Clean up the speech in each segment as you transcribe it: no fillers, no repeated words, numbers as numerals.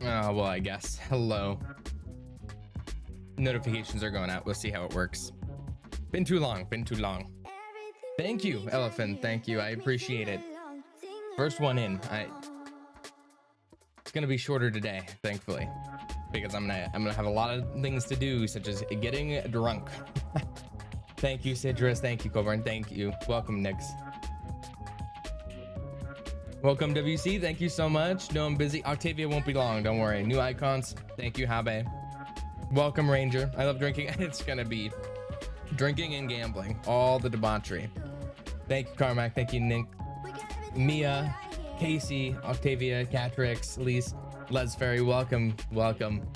Oh, well, I guess. Hello. Notifications are going out. We'll see how it works. Been too long. Been too long. Thank you, Elephant. Thank you. I appreciate it. First one in. It's gonna be shorter today, thankfully, because I'm gonna have a lot of things to do, such as getting drunk. Thank you, Citrus. Thank you, Coburn. Thank you. Welcome, Nix. Welcome, WC. Thank you so much. No, I'm busy. Octavia won't be long. Don't worry. New icons. Thank you, Habe. Welcome, Ranger. I love drinking. It's gonna be drinking and gambling. All the debauchery. Thank you, Carmack. Thank you, Nick. Mia, Casey, Octavia, Catrix, Elise, Les Ferry. Welcome. Welcome.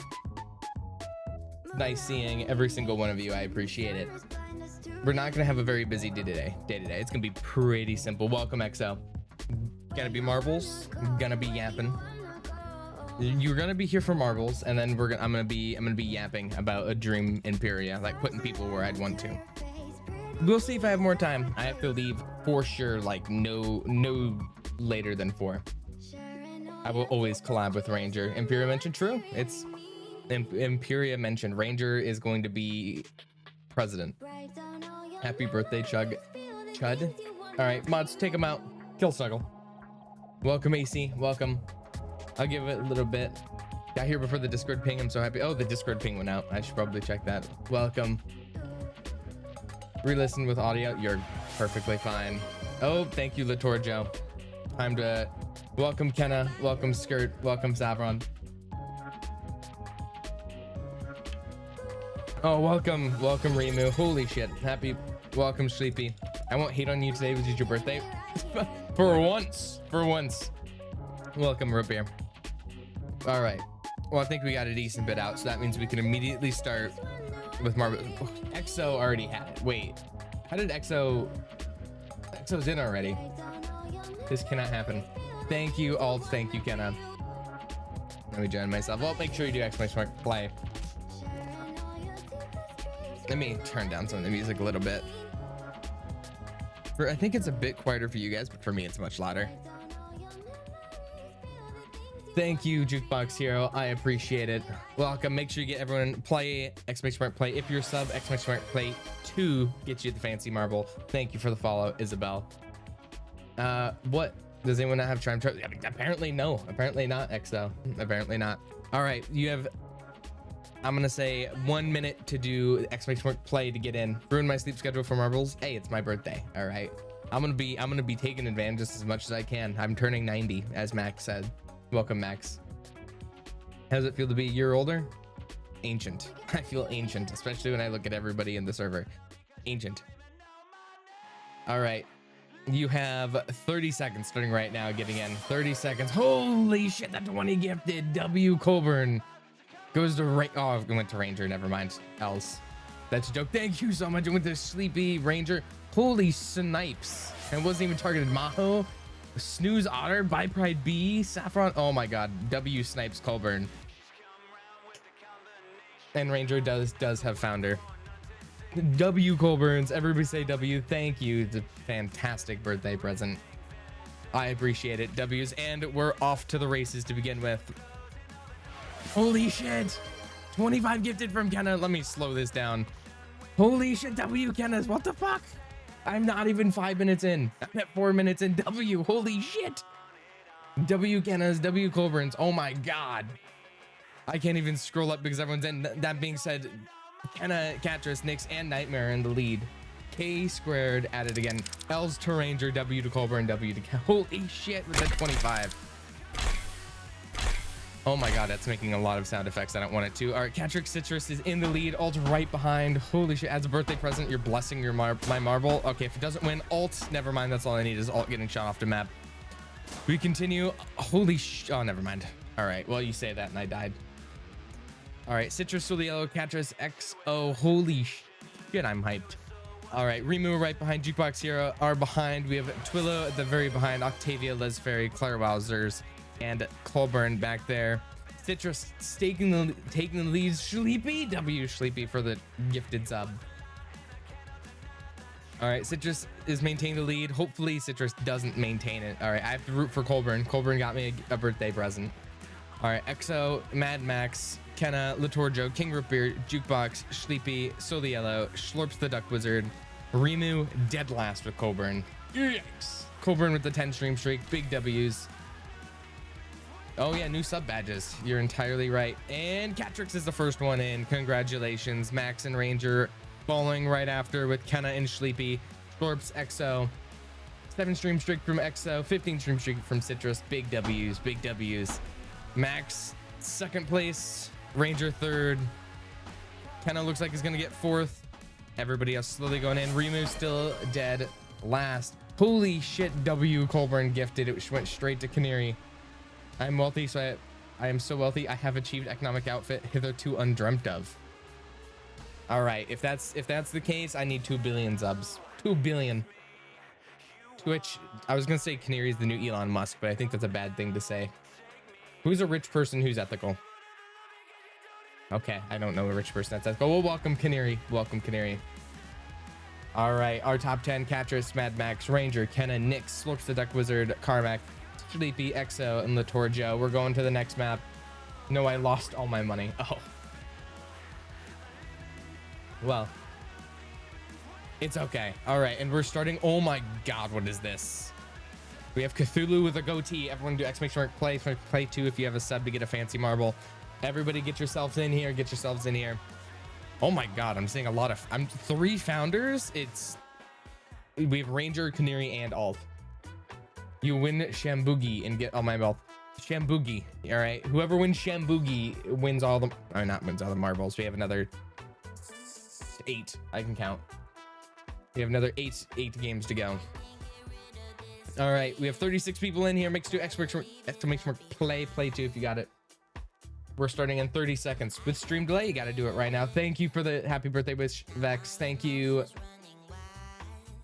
Nice seeing every single one of you. I appreciate it. We're not gonna have a very busy day today. It's gonna be pretty simple. Welcome, XO. Gonna be marbles. Gonna be yapping. You're gonna be here for marbles, and then I'm gonna be yapping about a dream Imperia, like putting people where I'd want to. We'll see if I have more time. I have to leave for sure, like no later than 4. I will always collab with Ranger. Imperia mentioned, true. It's Imperia mentioned Ranger is going to be president. Happy birthday, Chud. All right, mods, take him out. Kill Snuggle. Welcome, AC. Welcome. I'll give it a little bit. Got here before the Discord ping. I'm so happy. Oh, the Discord ping went out. I should probably check that. Welcome. Re-listen with audio. You're perfectly fine. Oh, thank you, Latorjo. Time to welcome Kenna. Welcome Skirt. Welcome Savron. Oh, welcome Rimu. Holy shit. Happy. Welcome, Sleepy. I won't hate on you today. Was it your birthday? For once. Welcome, Root Beer. All right. Well, I think we got a decent bit out, so that means we can immediately start with Marvel. Oh, EXO already had it. Wait, how did EXO's in already? This cannot happen. Thank you, Alt. Thank you, Kenna. Let me join myself. Well, make sure you do exclamation mark play. Let me turn down some of the music a little bit. I think it's a bit quieter for you guys, but for me, it's much louder. Thank you, Jukebox Hero. I appreciate it. Welcome. Make sure you get everyone play exclamation mark play. If you're sub, exclamation mark play 2 gets you the fancy marble. Thank you for the follow, Isabel. What? Does anyone not have Charm? Apparently no. Apparently not, XO. Apparently not. All right, you have. I'm gonna say 1 minute to do exclamation mark play to get in. Ruin my sleep schedule for marbles. Hey, it's my birthday. All right. I'm gonna be taking advantage as much as I can. I'm turning 90, as Max said. Welcome, Max. How does it feel to be a year older? Ancient. I feel ancient, especially when I look at everybody in the server. Ancient. All right. You have 30 seconds starting right now, getting in. 30 seconds. Holy shit, that 20 gifted. W. Colburn goes to Oh, it went to Ranger. Never mind. Else. That's a joke. Thank you so much. It went to Sleepy Ranger. Holy snipes. And it wasn't even targeted. Maho. Snooze Otter, By Pride B, Saffron. Oh my god, W snipes Colburn. And Ranger does have founder. W Colburns, everybody say W. Thank you. It's a fantastic birthday present. I appreciate it. W's, and we're off to the races to begin with. Holy shit. 25 gifted from Kenna. Let me slow this down. Holy shit, W Kenna's. What the fuck? I'm not even 5 minutes in. I'm at 4 minutes in. W, holy shit. W Kenna's, W Colburn's. Oh my god. I can't even scroll up because everyone's in. That being said, Kenna, Catrus, Nyx, and Nightmare in the lead. K squared added again. L's to Ranger, W to Colburn, W to holy shit with the 25. Oh my god, that's making a lot of sound effects. I don't want it to. All right, Catrix Citrus is in the lead. Alt right behind. Holy shit, as a birthday present, you're blessing your my marble. Okay, if it doesn't win, Alt, never mind. That's all I need is Alt getting shot off the map. We continue. Holy oh, never mind. All right, well, you say that and I died. All right, Citrus, still the yellow, Catrus, XO. Holy shit, I'm hyped. All right, Remu right behind, Jukebox Hero are behind. We have Twillo at the very behind, Octavia, Les Ferry, Claire Wowzers, and Colburn back there. Citrus taking the lead. Sleepy, W Sleepy for the gifted sub. All right, Citrus is maintaining the lead. Hopefully Citrus doesn't maintain it. All right, I have to root for Colburn. Colburn got me a birthday present. All right, Exo, Mad Max, Kenna, Latorjo, King Rootbeer, Jukebox, Sleepy, Soliello, Schlorps the Duck Wizard, Rimu, dead last with Coburn. Yikes. Coburn with the 10 stream streak, big W's. Oh yeah, new sub badges. You're entirely right. And Catrix is the first one in. Congratulations. Max and Ranger following right after with Kenna and Sleepy. Schlorps, Exo. 7 stream streak from Exo, 15 stream streak from Citrus. Big W's, big W's. Max, second place. Ranger, third. Kenna looks like he's gonna get fourth. Everybody else slowly going in. Rimu still dead last. Holy shit, W Colburn gifted. It went straight to Canary. I'm wealthy, so I am so wealthy. I have achieved economic outfit hitherto undreamt of. All right, if that's the case, I need 2 billion subs. 2 billion. Twitch, I was gonna say Canary is the new Elon Musk, but I think that's a bad thing to say. Who's a rich person who's ethical? Okay, I don't know a rich person that's ethical. Well, welcome Canary. Welcome Canary. All right, our top 10: Catrix, Mad Max, Ranger, Kenna, Nyx, Slurps the Duck Wizard, Carmack, Sleepy, Exo, and Latorjo. We're going to the next map. No, I lost all my money. Oh. Well. It's okay. All right, and we're starting. Oh my god, what is this? We have Cthulhu with a goatee. Everyone do exclamation mark play 2 if you have a sub to get a fancy marble. Everybody get yourselves in here. Get yourselves in here. Oh my god, I'm seeing a lot of 3 founders. We have Ranger, Canary, and Alt. You win Shambugi and get all my wealth. Shambugi. All right. Whoever wins Shambugi wins all the, or not wins all the marbles. We have another 8. I can count. We have another 8 games to go. All right. We have 36 people in here. Make sure exclamation mark play 2 if you got it. We're starting in 30 seconds. With stream delay, you got to do it right now. Thank you for the happy birthday wish, Vex. Thank you.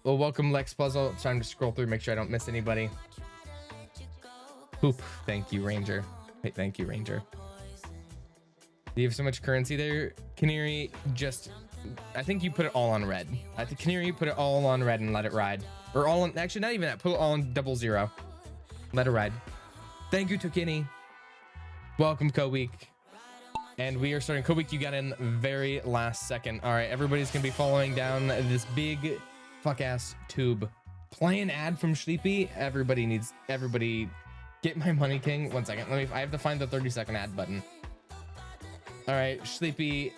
Well, welcome Lex Puzzle. Time to scroll through, make sure I don't miss anybody. Poop. Thank you, Ranger. Hey, thank you, Ranger. Do you have so much currency there, Canary? Just, I think you put it all on red. I think Canary, you put it all on red and let it ride. Or all on, actually, not even that. Put it all on 00. Let it ride. Thank you, Tokini. Welcome, Co-Week. And we are starting Co-Week. You got in very last second. All right, everybody's gonna be following down this big fuck ass tube. Play an ad from Sleepy. Everybody get my money, King. 1 second. I have to find the 30-second ad button. All right, Sleepy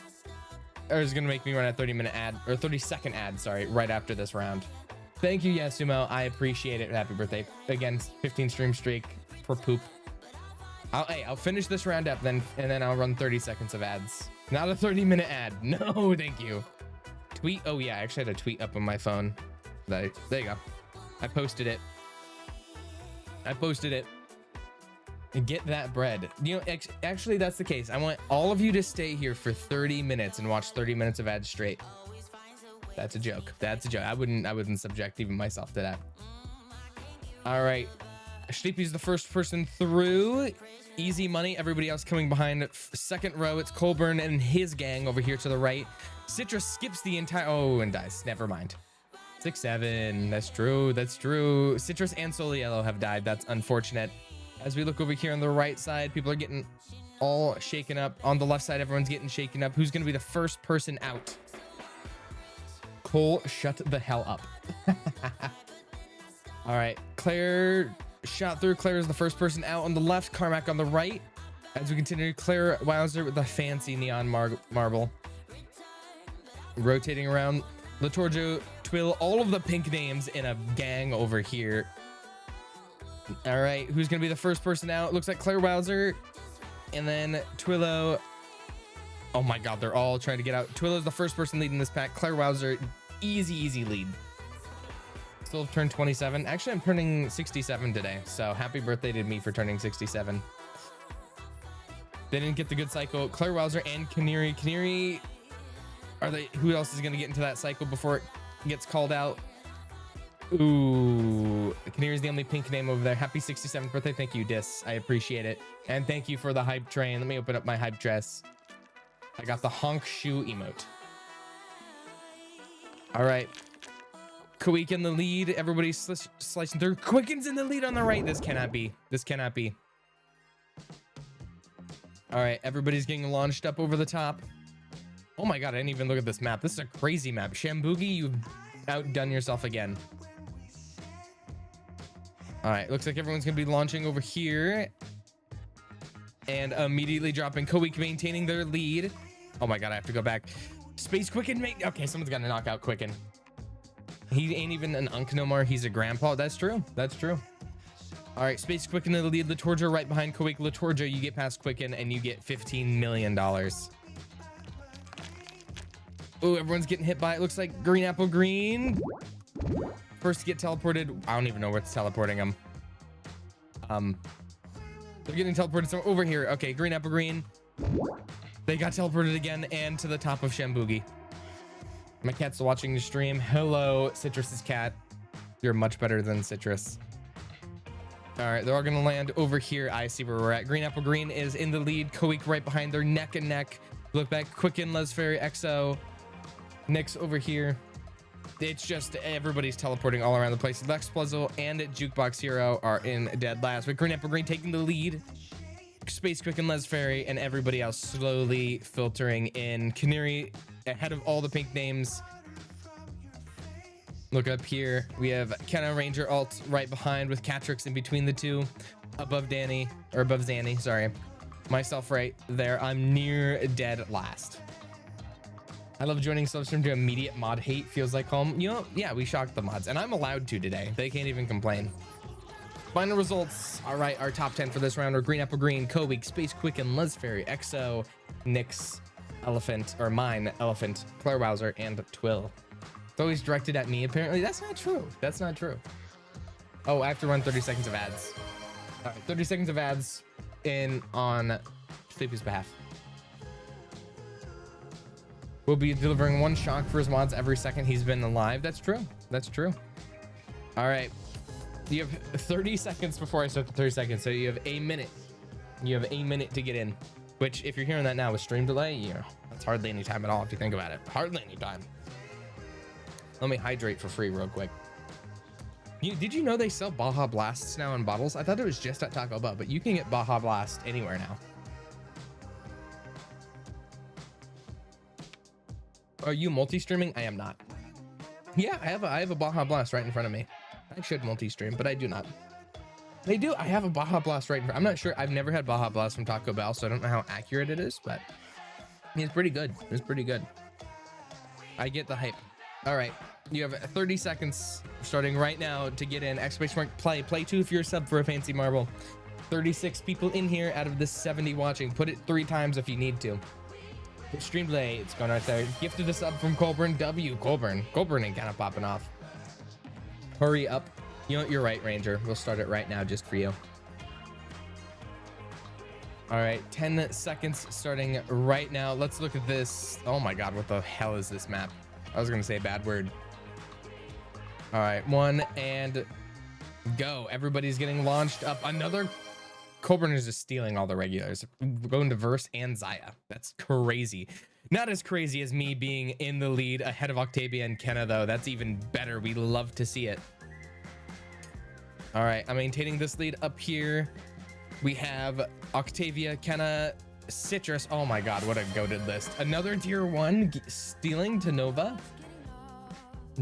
is gonna make me run a 30-minute ad, or 30-second ad, sorry, right after this round. Thank you, Yasumo. I appreciate it. Happy birthday. Again, 15 stream streak for poop. I'll finish this round up and then I'll run 30 seconds of ads. Not a 30-minute ad. No, thank you. Tweet. Oh yeah, I actually had a tweet up on my phone. There you go. I posted it. And get that bread. You know, actually that's the case. I want all of you to stay here for 30 minutes and watch 30 minutes of ads straight. That's a joke. That's a joke. I wouldn't subject even myself to that. All right. Sleepy's the first person through. Easy money. Everybody else coming behind. Second row, it's Colburn and his gang over here to the right. Citrus skips the entire, oh, and dies. Never mind. 6-7. That's true. That's true. Citrus and Soliello have died. That's unfortunate. As we look over here on the right side, people are getting all shaken up. On the left side, everyone's getting shaken up. Who's going to be the first person out? Cole, shut the hell up. All right. Claire shot through. Claire is the first person out on the left. Carmack on the right. As we continue, Claire Wowzer with the fancy neon marble. Rotating around. Latorjo, Twill, all of the pink names in a gang over here. All right, who's gonna be the first person out? Looks like Claire Wowzer, and then Twillo. Oh my god, they're all trying to get out. Twillo's the first person leading this pack. Claire Wowzer, easy lead. Still turned 27. Actually, I'm turning 67 today, so happy birthday to me for turning 67. They didn't get the good cycle. Claire Wowzer and Canary. Canary, are they? Who else is gonna get into that cycle before it gets called out? Ooh, Canary's the only pink name over there. Happy 67th birthday. Thank you, Dis. I appreciate it. And thank you for the hype train. Let me open up my hype dress. I got the honk shoe emote. All right. Quick in the lead. Everybody's slicing through. Quicken's in the lead on the right. This cannot be. This cannot be. All right, everybody's getting launched up over the top. Oh my God, I didn't even look at this map. This is a crazy map. Shambugi, you've outdone yourself again. All right, looks like everyone's gonna be launching over here and immediately dropping. Koik maintaining their lead. Oh my God, I have to go back. Space Quicken, okay, someone's got to knock out Quicken. He ain't even an Unk no more. He's a grandpa. That's true. That's true. All right, Space Quicken in the lead. Latorja right behind Koik. Latorja, you get past Quicken and you get $15 million. Oh, everyone's getting hit by it. Looks like Green Apple Green. First to get teleported. I don't even know what's teleporting them. They're getting teleported somewhere over here. Okay, Green Apple Green. They got teleported again and to the top of Shambugi. My cat's watching the stream. Hello, Citrus's cat. You're much better than Citrus. All right, they're all gonna land over here. I see where we're at. Green Apple Green is in the lead. Koik right behind. They're neck and neck. Look back. Quicken, Lesfairy, Exo. Nyx over here. It's just everybody's teleporting all around the place. Lex Puzzle and Jukebox Hero are in dead last, but Green Apple Green taking the lead. Space Quicken, Lesfairy, and everybody else slowly filtering in. Canary ahead of all the pink names. Look up here. We have Kenna Ranger alt right behind with Catrix in between the two. Above Danny, or above Zanny, sorry. Myself right there. I'm near dead last. I love joining Substream to immediate mod hate. Feels like home. You know, yeah, we shocked the mods, and I'm allowed to today. They can't even complain. Final results. All right, our top 10 for this round are Green Apple Green, Koik, Space Quicken, Lesfairy, Exo, Nyx, Elephant, or Mine, Elephant, Claire Wowzer, and Twill. It's always directed at me, apparently. That's not true. That's not true. Oh, I have to run 30 seconds of ads. All right, 30 seconds of ads in on Sleepy's behalf. We'll be delivering one shock for his mods every second he's been alive. That's true. That's true. All right. You have 30 seconds before I start the 30 seconds. So you have a minute. You have a minute to get in, which if you're hearing that now with stream delay, you know, that's hardly any time at all if you think about it. Hardly any time. Let me hydrate for free real quick. Did you know they sell Baja Blasts now in bottles? I thought it was just at Taco Bell, but you can get Baja Blast anywhere now. Are you multi-streaming? I am not. Yeah, I have a Baja Blast right in front of me. I should multi-stream, but I do not. They do. I have a Baja Blast right in front. I'm not sure. I've never had Baja Blast from Taco Bell, so I don't know how accurate it is, but I mean, it's pretty good. It's pretty good. I get the hype. All right. You have 30 seconds starting right now to get in. Exclamation mark play. Play 2 if you're a sub for a fancy marble. 36 people in here out of the 70 watching. Put it 3 times if you need to. Stream delay, it's going right there. Gifted a sub from Colburn W. Colburn ain't kind of popping off. Hurry up. You know what? You're right, Ranger. We'll start it right now just for you. All right, 10 seconds starting right now. Let's look at this. Oh my God, what the hell is this map? I was gonna say a bad word. All right, 1 and go. Everybody's getting launched up. Another Colburn is just stealing all the regulars. Going to Verse and Zaya. That's crazy. Not as crazy as me being in the lead ahead of Octavia and Kenna, though. That's even better. We love to see it. All right, I'm maintaining this lead up here. We have Octavia, Kenna, Citrus. Oh my God, what a goated list. Another tier 1 stealing to Nova.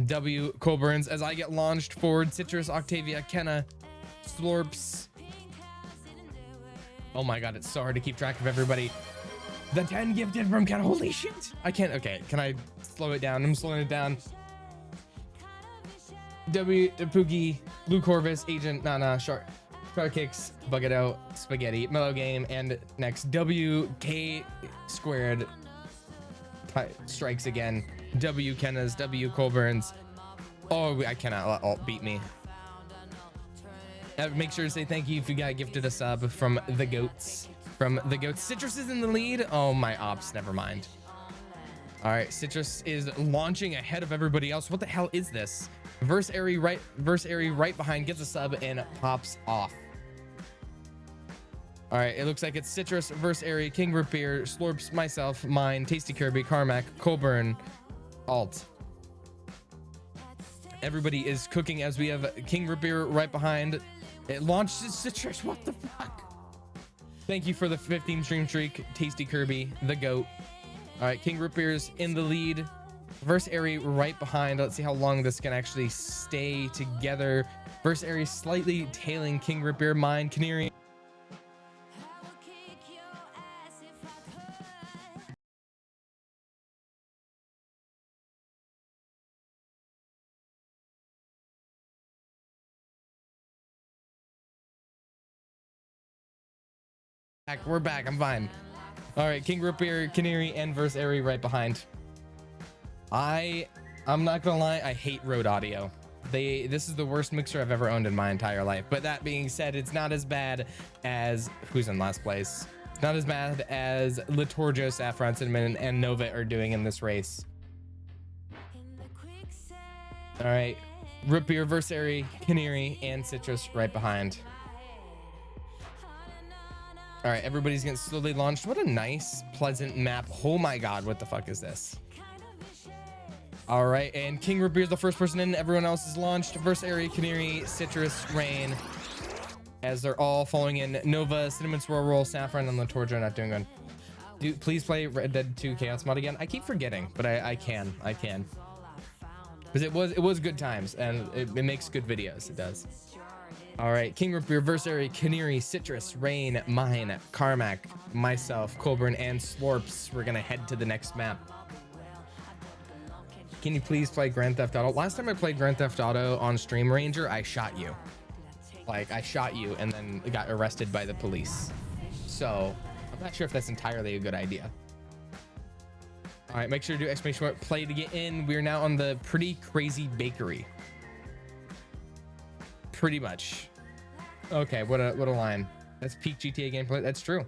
W Colburns as I get launched forward. Citrus, Octavia, Kenna, Slorps. Oh my God, it's so hard to keep track of everybody. The 10 gifted from Ken. Holy shit. I can't. Okay, can I slow it down? I'm slowing it down. W, Pookie, Blue Corvus, Agent, Nana, Shark Kicks, Bug It Out, Spaghetti, Mellow Game, and next W, K squared strikes again. W, Kenna's, W, Colburn's. Oh, I cannot let alt beat me. Make sure to say thank you if you got gifted a sub from the goats. From the goats. Citrus is in the lead. Oh, my ops. Never mind. All right. Citrus is launching ahead of everybody else. What the hell is this? Verse Airy right behind gets a sub and pops off. All right. It looks like it's Citrus, Verse Airy, King Root Beer, Slorps, myself, mine, Tasty Kirby, Carmack, Colburn, alt. Everybody is cooking as we have King Root Beer right behind. It launched Citrus. What the fuck? Thank you for the 15 stream streak, Tasty Kirby, the GOAT. All right, King Root Beer's in the lead. Verse Airy right behind. Let's see how long this can actually stay together. Verse Airy slightly tailing King Root Beer. Mine, Canary. We're back. I'm fine. All right, King Root Beer, Canary, and Verse Airy right behind. I'm not gonna lie, I hate Rode Audio. This is the worst mixer I've ever owned in my entire life. But that being said, it's not as bad as who's in last place. It's not as bad as Litorjo, Saffron, Cinnamon, and Nova are doing in this race. All right, Root Beer, Verse Airy, Canary, and Citrus right behind. All right, everybody's getting slowly launched. What a nice, pleasant map. Oh my God, what the fuck is this? All right, and King Root Beer is the first person in. Everyone else is launched. Verse Airy, Canary, Citrus, Rain, as they're all following in. Nova, Cinnamon Swirl Roll, Saffron, and Litorjo not doing good. Dude, please play Red Dead 2 Chaos Mod again. I keep forgetting, but I can. Because it was good times, and it makes good videos. It does. All right, King Root Beer, Verse Airy, Canary, Citrus, Rain, Mine, Carmack, myself, Colburn, and Slorps. We're gonna head to the next map. Can you please play Grand Theft Auto? Last time I played Grand Theft Auto on Stream Ranger, I shot you. Like, I shot you and then got arrested by the police. So, I'm not sure if that's entirely a good idea. All right, make sure to do exclamation mark play to get in. We're now on the Pretty Crazy Bakery. Pretty much. Okay, what a line. That's peak GTA gameplay. That's true.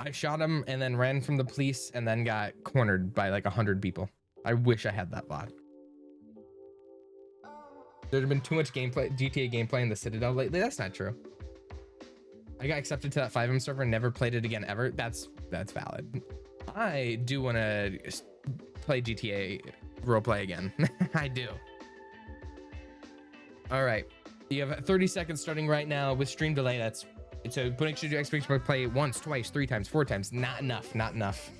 I shot him and then ran from the police and then got cornered by like 100 people. I wish I had that bot. There's been too much gameplay, GTA gameplay in the Citadel lately. That's not true. I got accepted to that 5M server and never played it again ever. That's valid. I do want to play GTA roleplay again. I do. All right. You have 30 seconds starting right now with stream delay. So make sure to expect to play once, twice, 3 times, 4 times. Not enough.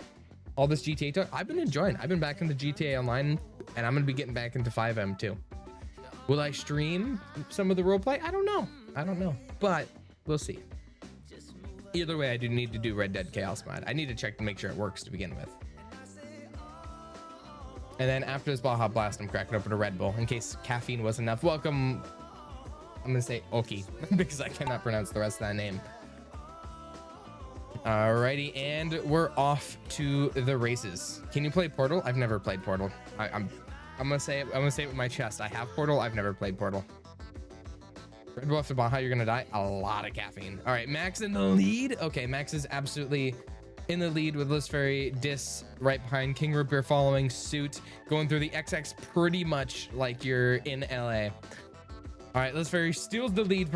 All this GTA talk, I've been enjoying. I've been back into GTA Online, and I'm gonna be getting back into 5M too. Will I stream some of the roleplay? I don't know, but we'll see. Either way, I do need to do Red Dead Chaos Mod. I need to check to make sure it works to begin with. And then after this Baja Blast, I'm cracking open a Red Bull in case caffeine was enough. Welcome. I'm gonna say Oki because I cannot pronounce the rest of that name. Alrighty, and we're off to the races. Can you play Portal? I've never played Portal. I'm gonna say it with my chest. I have Portal. I've never played Portal. Red Bull after Baja, you're gonna die. A lot of caffeine. All right, Max in the lead. Okay, Max is absolutely in the lead with Liz Ferry, Dis right behind, King Root Beer following suit, going through the XX pretty much like you're in LA. All right, Liz Ferry steals the lead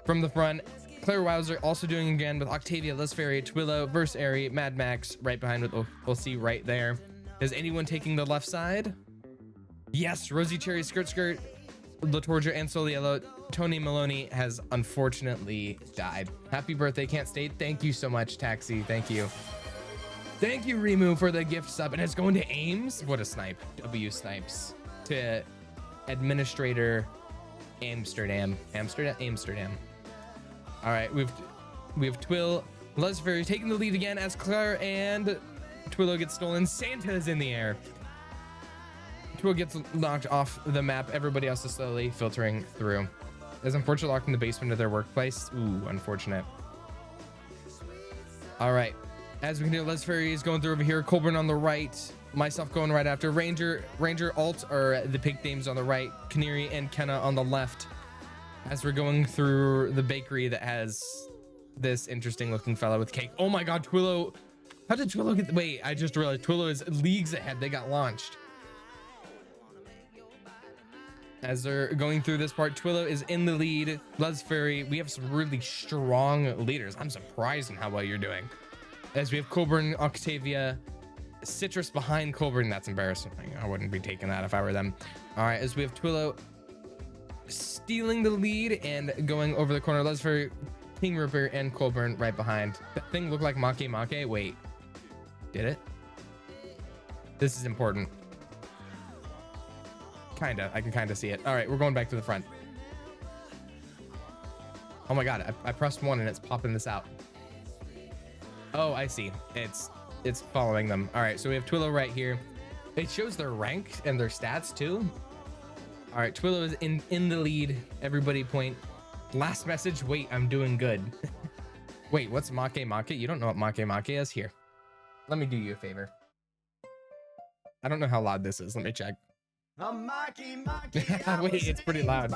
from the front. Claire Wowzer also doing again with Octavia, Liz Ferry, Twillo, Verse Airy, Mad Max right behind with we'll see right there. Is anyone taking the left side? Yes, Rosie Cherry, Skirt, Litorja, and Soliello. Tony Maloney has unfortunately died. Happy birthday, can't state. Thank you so much, Taxi. Thank you. Thank you, Remu, for the gift sub. And it's going to Ames. What a snipe. W snipes to Administrator Amsterdam. All right, we have Twill, Lesferry taking the lead again as Claire and Twillo gets stolen. Santa's in the air. Twill gets knocked off the map. Everybody else is slowly filtering through. Is unfortunately locked in the basement of their workplace. Ooh, unfortunate. All right, as we can do, Lesferry is going through over here. Colburn on the right. Myself going right after. Ranger, Alt are the pig names on the right. Canary and Kenna on the left. As we're going through the bakery that has this interesting looking fella with cake. Oh my God, Twillo. How did Twillo get, wait, I just realized Twillo is leagues ahead. They got launched. As they're going through this part, Twillo is in the lead. Les Ferry, we have some really strong leaders. I'm surprised in how well you're doing. As we have Colburn, Octavia, Citrus behind Colburn. That's embarrassing. I wouldn't be taking that if I were them. All right, as we have Twillo stealing the lead and going over the corner. Les Ferry King Rupert and Colburn right behind. That thing looked like Make Make. Wait, did it? This is important. Kinda, I can kinda see it. All right, we're going back to the front. Oh my God, I pressed 1 and it's popping this out. Oh, I see. It's following them. All right, so we have Twillo right here. It shows their rank and their stats too. All right, Twillo is in the lead. Everybody point. Last message. Wait, I'm doing good. Wait, what's Make Make? You don't know what Make Make is? Here, let me do you a favor. I don't know how loud this is. Let me check. Wait, it's pretty loud.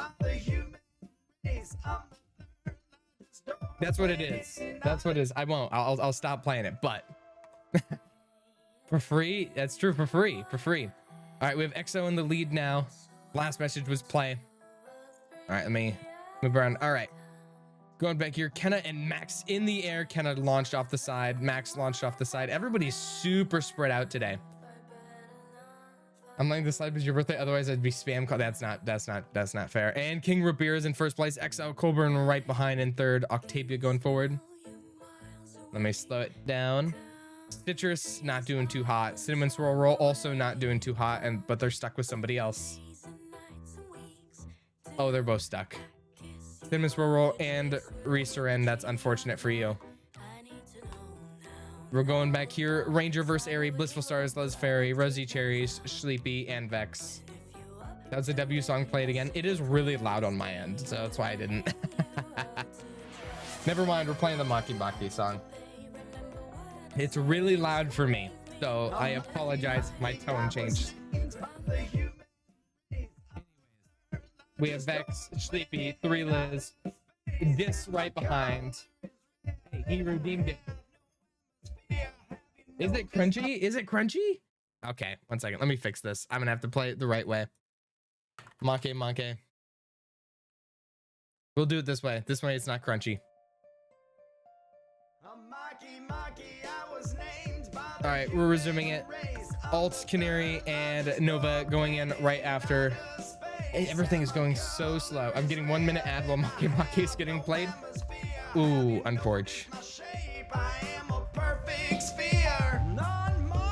That's what it is. That's what it is. I won't. I'll stop playing it, but for free. That's true. For free. All right, we have EXO in the lead now. Last message was play. All right, let me move around. All right, going back here. Kenna and Max in the air. Kenna launched off the side. Max launched off the side. Everybody's super spread out today. I'm letting this slide because your birthday. Otherwise, I'd be spam call. That's not fair. And King Rupert is in first place. EXO, Colburn right behind in third. Octavia going forward. Let me slow it down. Citrus not doing too hot. Cinnamon Swirl Roll also not doing too hot, but they're stuck with somebody else. Oh, they're both stuck. Cinnamon Swirl Roll and Reseren. That's unfortunate for you. We're going back here. Ranger versus Airy, Blissful Stars, Les Fairy, Rosy Cherries, Sleepy, and Vex. That was a W song. Play it again. It is really loud on my end, so that's why I didn't. Never mind, we're playing the Make Make song. It's really loud for me, so I apologize if my tone changed. We have Vex, Sleepy, 3 Liz, this right behind. Hey, he redeemed it. Is it crunchy? Is it crunchy? Okay, 1 second. Let me fix this. I'm gonna have to play it the right way. Make Make. We'll do it this way. This way it's not crunchy. All right, we're resuming it. Alt, Canary, and Nova going in right after. Everything is going so slow. I'm getting 1 minute ad while Make Make is getting played. Ooh, unforge.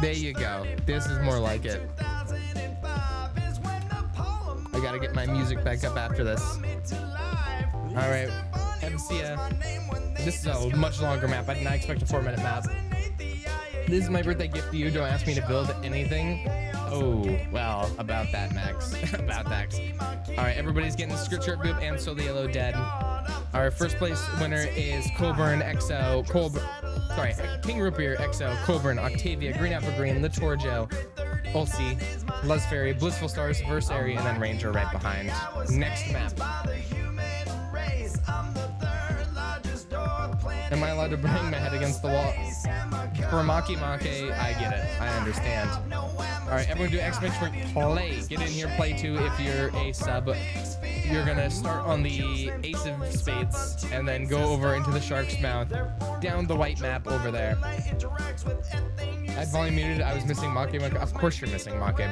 There you go. This is more like it. I gotta get my music back up after this. All right, MCA. This is a much longer map. I did not expect a 4-minute map. This is my birthday gift to you. Don't ask me to build anything. Oh, well, about that, Max. About that. All right, everybody's getting Skirt Shirt Boop and Soliello dead. Our first place winner is Colburn, EXO, King Rupert, EXO, Colburn, Octavia, Green Apple Green, Litorjo, Ulci, Les Fairy, Blissful Stars, Versary, and then Ranger right behind. Next map. Am I allowed to bang my head against the wall? For Make Make, I get it. I understand. All right, everyone do exclamation point play. Get in here, play too if you're a sub. You're gonna start on the Ace of Spades and then go over into the Shark's Mouth, down the white map over there. I volume muted. I was missing Make Make. Of course you're missing Make Make.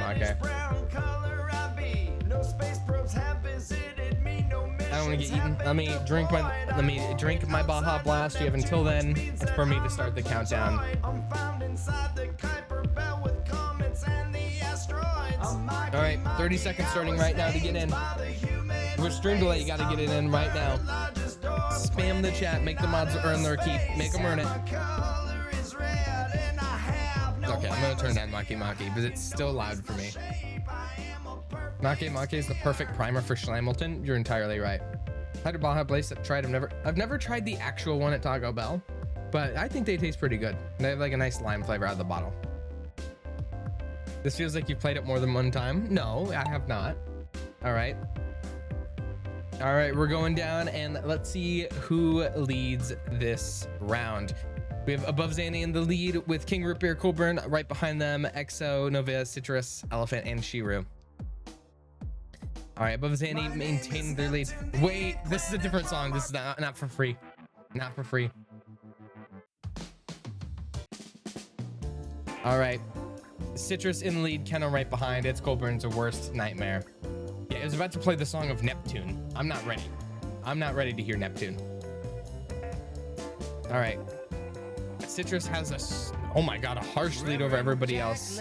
I don't want to get eaten. Let me drink my Baja Blast. You have until then for me to start the countdown. All right, 30 seconds starting right now to get in. With stream delay, you got to get it in right now. Spam the chat. Make the mods earn their keep. Make them earn it. Okay, I'm gonna turn down Make Make because it's still loud for me. Make Make is the perfect primer for Schlamilton. You're entirely right. How do Baja Blaze tried? I've never tried the actual one at Taco Bell, but I think they taste pretty good. They have like a nice lime flavor out of the bottle. This feels like you've played it more than one time. No, I have not. All right. All right, we're going down and let's see who leads this round. We have Above Zanny in the lead with King Root Beer, Colburn. Right behind them, EXO, Nova, Citrus, Elephant, and Shiru. All right, Above Zanny maintaining their lead. Wait, this is a different song. This is not for free. Not for free. All right. Citrus in the lead, Kenna right behind. It's Colburn's worst nightmare. Yeah, I was about to play the song of Neptune. I'm not ready. I'm not ready to hear Neptune. All right. Citrus has oh my god, a harsh lead over everybody else.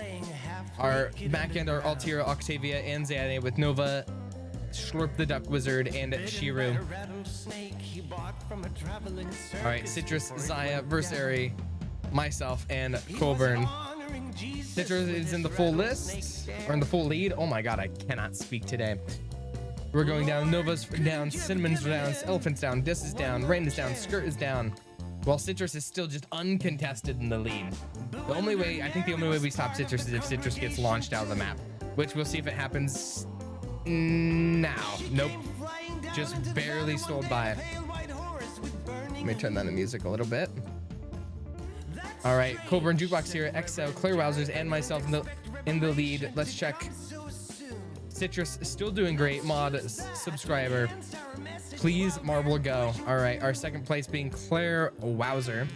Our back end are Altira, Octavia, and Xanade with Nova, Slurp the Duck Wizard, and Shiru. All right, Citrus, Zaya, Versary, myself, and Colburn. Citrus is in the full list, or in the full lead. Oh my god, I cannot speak today. We're going down. Nova's down, Cinnamon's down, Elephant's down, Dis is down, Rain is down, Skirt is down. While Citrus is still just uncontested in the lead. The only way, I think the only way we stop Citrus is if Citrus gets launched out of the map, which we'll see if it happens now. Nope. Just barely stole by. Let me turn down the music a little bit. All right, Colburn, Jukebox here, XL, Claire Wowzers, and myself in the lead. Let's check. Citrus is still doing great. Mod subscriber. Please, marble, go. All right, our second place being Claire Wowzer.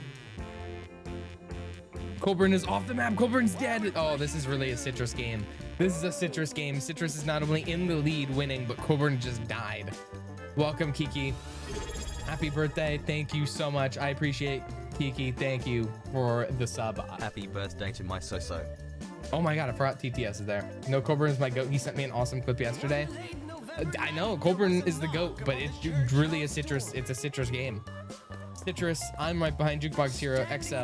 Colburn is off the map. Colburn's dead. Oh, this is really a Citrus game. This is a Citrus game. Citrus is not only in the lead winning, but Colburn just died. Welcome, Kiki. Happy birthday. Thank you so much. I appreciate Kiki. Thank you for the sub. Happy birthday to my so-so. Oh my god, I forgot TTS is there. No, Colburn is my goat. He sent me an awesome clip yesterday. I know Colburn is the goat, but it's really a Citrus. It's a Citrus game. Citrus, I'm right behind Jukebox Hero XL.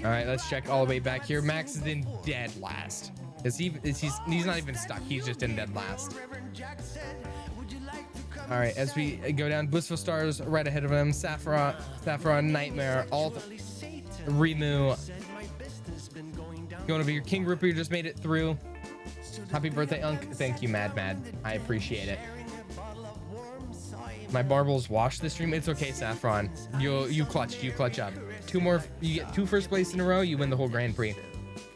All right, let's check all the way back here. Max is in dead last. He's not even stuck. He's just in dead last. All right, as we go down, Blissful Stars right ahead of him. Saffron, Nightmare, Alt, Remu. Going over here, King Rupert just made it through. Happy birthday, Unk. Thank you, Mad. I appreciate it. My marbles washed the stream. It's okay, Saffron. You clutch up. You get 2 first place in a row, you win the whole Grand Prix.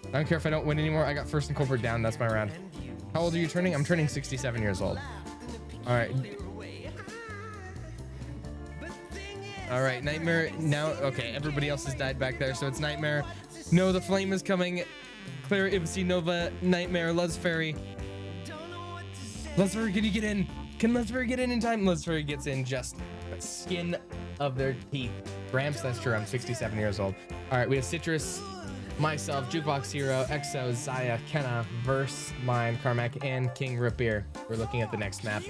I don't care if I don't win anymore. I got first and Colbert down. That's my round. How old are you turning? I'm turning 67 years old. All right. All right, Nightmare now. Okay, everybody else has died back there, so it's Nightmare. No, the flame is coming. Claire, Ibsy, Nova, Nightmare, Luzfairy. Luzfairy, can you get in? Can Luzfairy get in time? Luzfairy gets in just the skin of their teeth. Gramps, that's true. I'm 67 years old. All right, we have Citrus, myself, Jukebox Hero, Exo, Zaya, Kenna, Verse, Mine, Carmack, and King Root Beer. We're looking at the next map.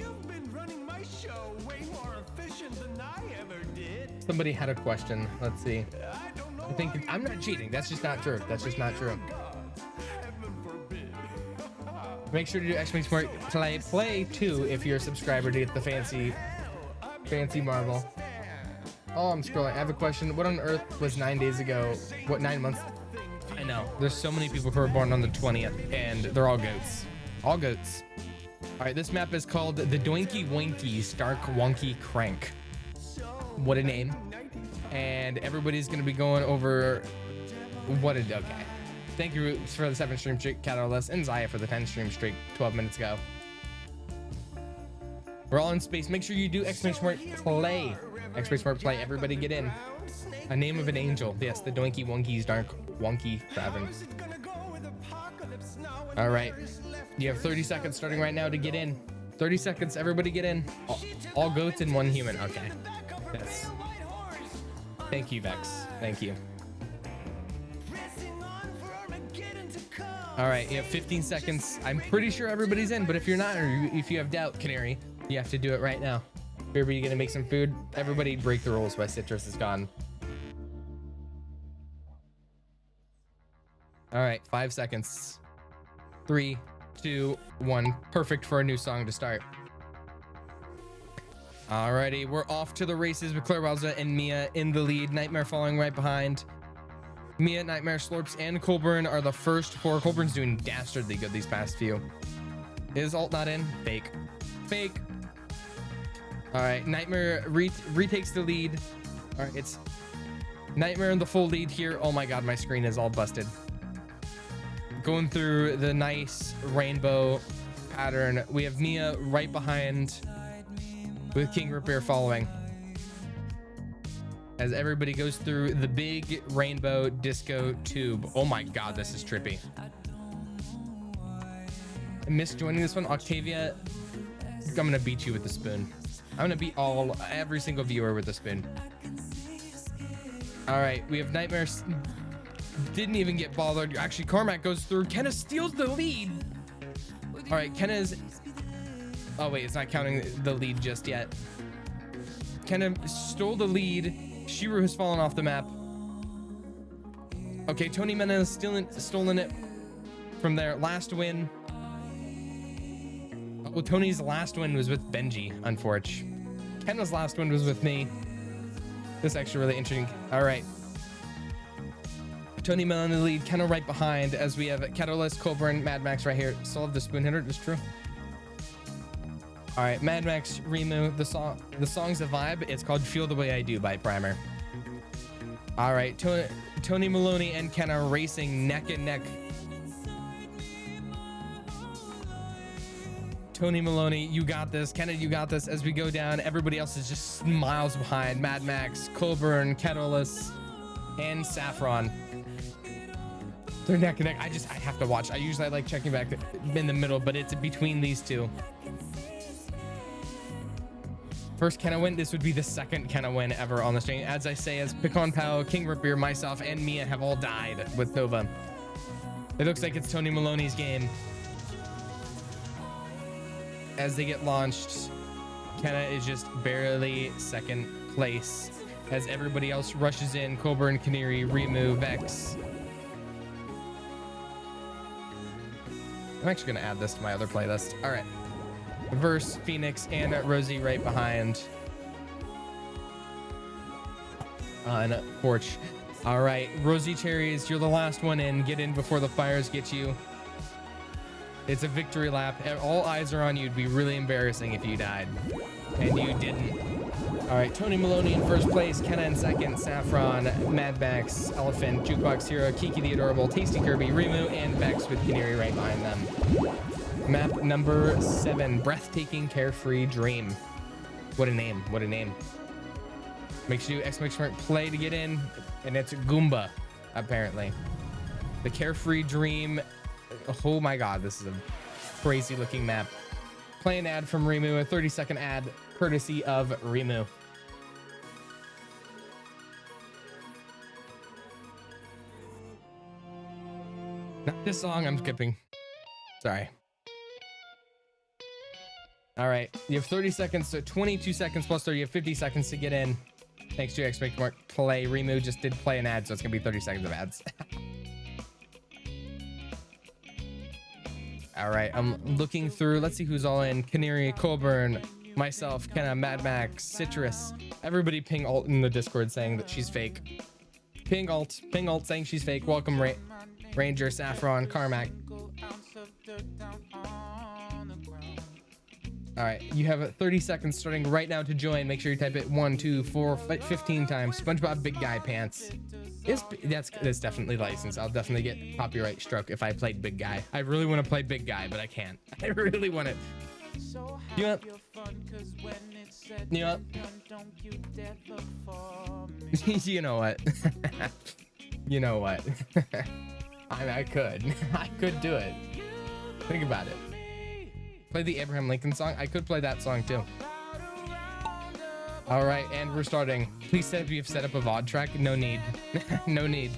Somebody had a question. Let's see. I think I'm not cheating. That's just not true. That's just not true. Make sure to do exclamation mark play 2 if you're a subscriber to get the fancy marble. Oh, I'm scrolling. I have a question. What on earth was 9 days ago? What, 9 months? I know. There's so many people who were born on the 20th, and they're all goats. All goats. All right, this map is called the Doinky Winky Stark Wonky Crank. What a name. And everybody's going to be going over what a... Okay. Thank you for the 7 stream streak, Catalyst, and Zaya for the 10 stream streak 12 minutes ago. We're all in space. Make sure you do exclamation mark play. Exclamation mark play. Everybody get in. A name of an angel. Yes, the Doinky Wonky's Dark Wonky Tavern. All right. You have 30 seconds starting right now to get in. 30 seconds. Everybody get in. All goats and 1 human. Okay. Yes. Thank you, Vex. Thank you. All right, you have 15 seconds. I'm pretty sure everybody's in, but if you're not, or if you have doubt, Canary, you have to do it right now. Everybody gonna make some food? Everybody break the rules while Citrus is gone. All right, 5 seconds. 3, 2, 1. Perfect for a new song to start. Alrighty, we're off to the races with Claire Wowza and Mia in the lead. Nightmare following right behind. Mia, Nightmare, Slurps, and Colburn are the first 4. Colburn's doing dastardly good these past few. Is Alt not in? Fake. Fake. All right, Nightmare retakes the lead. All right, it's Nightmare in the full lead here. Oh my god, my screen is all busted. Going through the nice rainbow pattern. We have Mia right behind with King Repair following. As everybody goes through the big rainbow disco tube. Oh my god, this is trippy. I missed joining this one. Octavia, I'm gonna beat you with the spoon. I'm gonna beat every single viewer with the spoon. All right, we have Nightmares. Didn't even get bothered. Actually, Carmack goes through. Kenna steals the lead. All right, Kenna's... Oh, wait, it's not counting the lead just yet. Kenna stole the lead. Shiru has fallen off the map. Okay, Tony Mena has stolen it from their last win. Oh, Tony's last win was with Benji, unfortunately. Kenna's last win was with me. This is actually really interesting. All right. Tony Mena in the lead, Kenna right behind, as we have Catalyst, Colburn, Mad Max right here. Still have the spoon hitter, it's true. All right, Mad Max, Rimu, the song's a vibe. It's called Feel the Way I Do by Primer. All right, Tony Maloney and Kenna racing neck and neck. Tony Maloney, you got this. Kenna, you got this. As we go down, everybody else is just miles behind. Mad Max, Colburn, Catalyst, and Saffron. They're neck and neck. I have to watch. I usually like checking back in the middle, but it's between these two. First Kenna win. This would be the second Kenna win ever on the stream. As I say, as Pecan Pao, King Ripper, myself, and Mia have all died with Nova. It looks like it's Tony Maloney's game. As they get launched, Kenna is just barely second place. As everybody else rushes in, Colburn, Canary, Rimu, Vex. I'm actually gonna add this to my other playlist. All right. Verse, Phoenix, and Rosie right behind. And Porch. All right, Rosie Cherries, you're the last one in. Get in before the fires get you. It's a victory lap. All eyes are on you. It'd be really embarrassing if you died. And you didn't. All right, Tony Maloney in first place. Kenna in second. Saffron, Mad Max, Elephant, Jukebox Hero, Kiki the Adorable, Tasty Kirby, Rimu, and Vex with Canary right behind them. Map number 7, Breathtaking Carefree Dream. What a name, what a name. Make sure you do ! play to get in, and it's Goomba, apparently. The Carefree Dream, oh my God, this is a crazy looking map. Play an ad from Rimu, a 30-second ad, courtesy of Rimu. Not this song, I'm skipping. Sorry. All right, you have 30 seconds, so 22 seconds plus 30, you have 50 seconds to get in. Thanks to ! play. Rimu just did play an ad, so it's gonna be 30 seconds of ads. All right, I'm looking through. Let's see who's all in. Canary, Colburn, myself, Kenna, Mad Max, Citrus. Everybody ping alt in the Discord saying that she's fake. Ping alt saying she's fake. Welcome, Ranger, Saffron, Carmack. All right, you have 30 seconds starting right now to join. Make sure you type it 1, 2, 4, 15 times. SpongeBob Big Guy Pants. That's definitely licensed. I'll definitely get copyright struck if I played Big Guy. I really want to play Big Guy, but I can't. I really want it. You know what? You know what? You know what? You know what? I could do it. Think about it. Play the Abraham Lincoln song. I could play that song too. All right, and we're starting. Please say if you've set up a VOD track. No need. No need.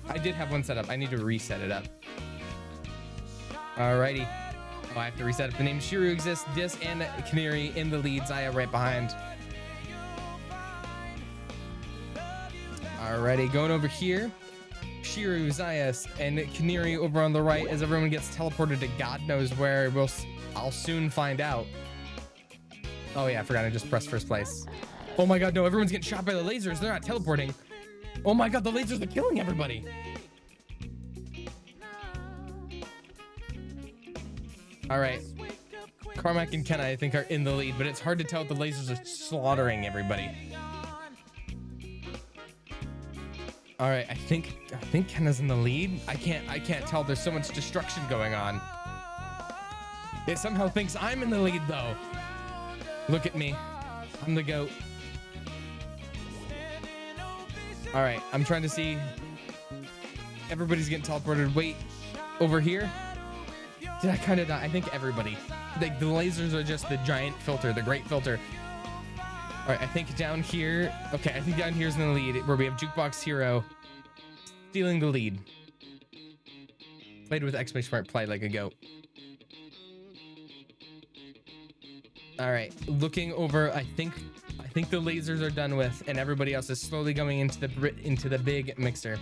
I did have one set up. I need to reset it up. Alrighty. Oh, I have to reset it. The name Shiru exists. Dis and Canary in the lead. Zaya right behind. Alrighty, going over here. Shiru, Zayas, and Canary over on the right as everyone gets teleported to God knows where. I'll soon find out. Oh yeah, I forgot I just pressed first place. Oh my God, no, everyone's getting shot by the lasers. They're not teleporting. Oh my God, the lasers are killing everybody. All right. Carmack and Kenna, I think, are in the lead, but it's hard to tell if the lasers are slaughtering everybody. All right, I think Kenna's in the lead. I can't tell. There's so much destruction going on. It somehow thinks I'm in the lead though. Look at me. I'm the GOAT. All right, I'm trying to see. Everybody's getting teleported. Wait, over here? Did I kind of die? I think everybody. The lasers are just the giant filter, the great filter. All right, I think down here. Okay, I think down here's in the lead where we have Jukebox Hero stealing the lead. Played with exclamation mark play like a goat. All right, looking over. I think the lasers are done with, and everybody else is slowly going into the big mixer.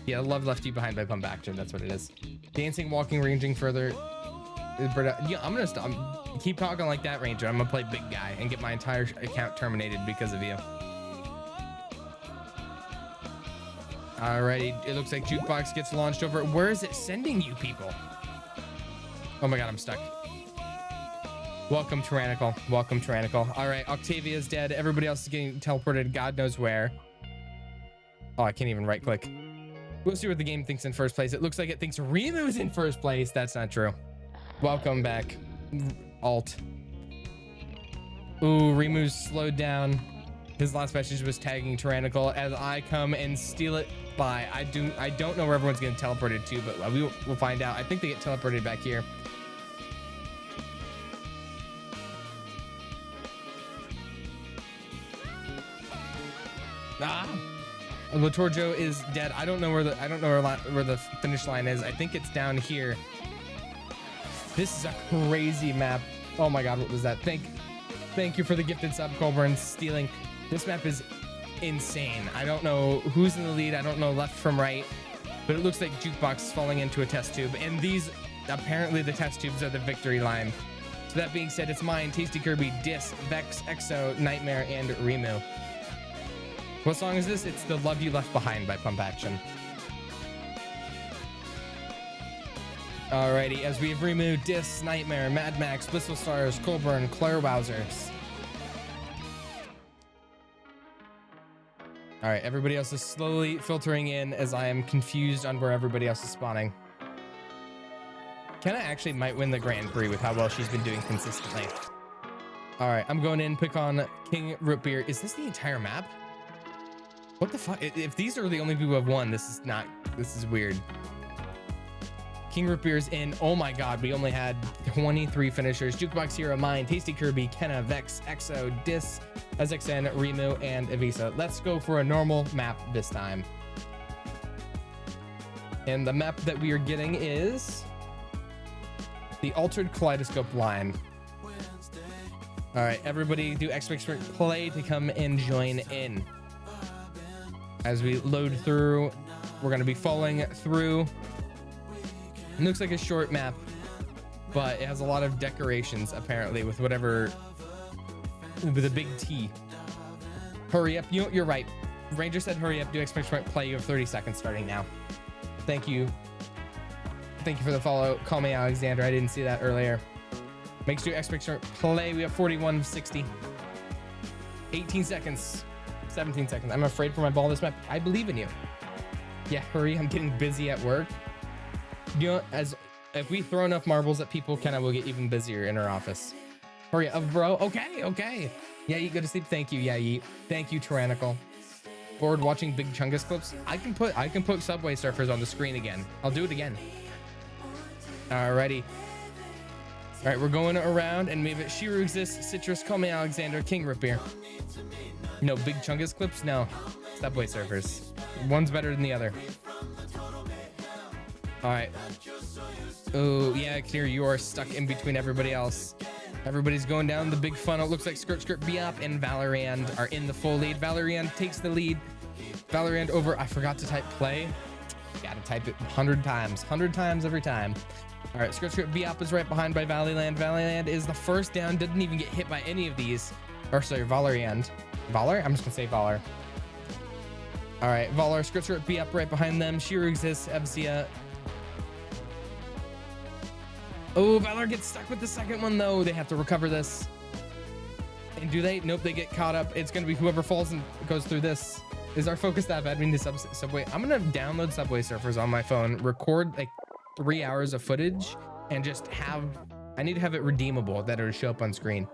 Yeah, love left you behind by pump action. That's what it is. Dancing, walking, ranging further. Yeah, I'm gonna stop. Keep talking like that, Ranger. I'm gonna play big guy and get my entire account terminated because of you. Alrighty, it looks like Jukebox gets launched over. Where is it sending you people? Oh my god, I'm stuck. Welcome, Tyrannical. Welcome, Tyrannical. All right, Octavia's dead. Everybody else is getting teleported God knows where. Oh, I can't even right click. We'll see what the game thinks in first place. It looks like it thinks Remu's in first place. That's not true. Welcome back, Alt. Ooh, Remu's slowed down. His last message was tagging Tyrannical as I come and steal it by. I don't know where everyone's getting teleported to, but we'll find out. I think they get teleported back here. Ah, Latorjo is dead. I don't know where the finish line is. I think it's down here. This is a crazy map. Oh my god, what was that? Thank you for the gifted sub, Colburn. Stealing. This map is insane. I don't know who's in the lead. I don't know left from right, but it looks like Jukebox is falling into a test tube, and these apparently the test tubes are the victory line. So that being said, it's mine, Tasty Kirby, Dis, Vex, Exo, Nightmare, and Remu. What song is this? It's the Love You Left Behind by Pump Action. Alrighty, as we have Remu, Dis, Nightmare, Mad Max, Blissful Stars, Colburn, Claire Wowzers. Alright, everybody else is slowly filtering in as I am confused on where everybody else is spawning. Kenna actually might win the Grand Prix with how well she's been doing consistently. Alright, I'm going in, pick on King Root Beer. Is this the entire map? What the fuck? If these are the only people who have won, this is weird. King Root Beer's in. Oh my god, we only had 23 finishers. Jukebox Hero, mine, Tasty Kirby, Kenna, Vex, Exo, Dis, SXN, Remu, and Avisa. Let's go for a normal map this time. And the map that we are getting is the Altered Kaleidoscope line. All right, everybody do exclamation play to come and join in. As we load through, we're gonna be falling through. It looks like a short map, but it has a lot of decorations apparently with a big T. Hurry up, you're right. Ranger said hurry up, do exclamation play. You have 30 seconds starting now. Thank you. Thank you for the follow. Call me Alexander. I didn't see that earlier. Make sure you exclamation play. We have 41:60. 18 seconds. 17 seconds. I'm afraid for my ball this map. I believe in you. Yeah, hurry. I'm getting busy at work. You know, if we throw enough marbles at people, Kenna will get even busier in her office. Hurry up, bro. Okay. Yeah, you go to sleep. Thank you. Yeah, Yeet. Thank you, Tyrannical. Bored watching Big Chungus clips? I can put Subway Surfers on the screen again. I'll do it again. Alrighty. All right, we're going around, and maybe Shiru exists. Citrus, call me Alexander. King Root Beer. No Big Chungus clips? No. Subway Surfers. One's better than the other. All right. Oh, yeah, Clear, you are stuck in between everybody else. Everybody's going down the big funnel. It looks like Skirt, Biop, and Valorand are in the full lead. Valorand takes the lead. Valorand over. I forgot to type play. Gotta type it 100 times. 100 times every time. All right, Skirt, Biop is right behind by Valleyland. Valleyland is the first down. Didn't even get hit by any of these. Or sorry, Valorand. Valor? I'm just gonna say Valor. All right, Valor, Skirt, Biop right behind them. Shiru exists. Ebsia. Oh, Valor gets stuck with the second one, though. They have to recover this. And do they? Nope, they get caught up. It's going to be whoever falls and goes through this. Is our focus that bad? We need Subway. I'm going to download Subway Surfers on my phone, record like 3 hours of footage, and just I need to have it redeemable that it'll show up on screen.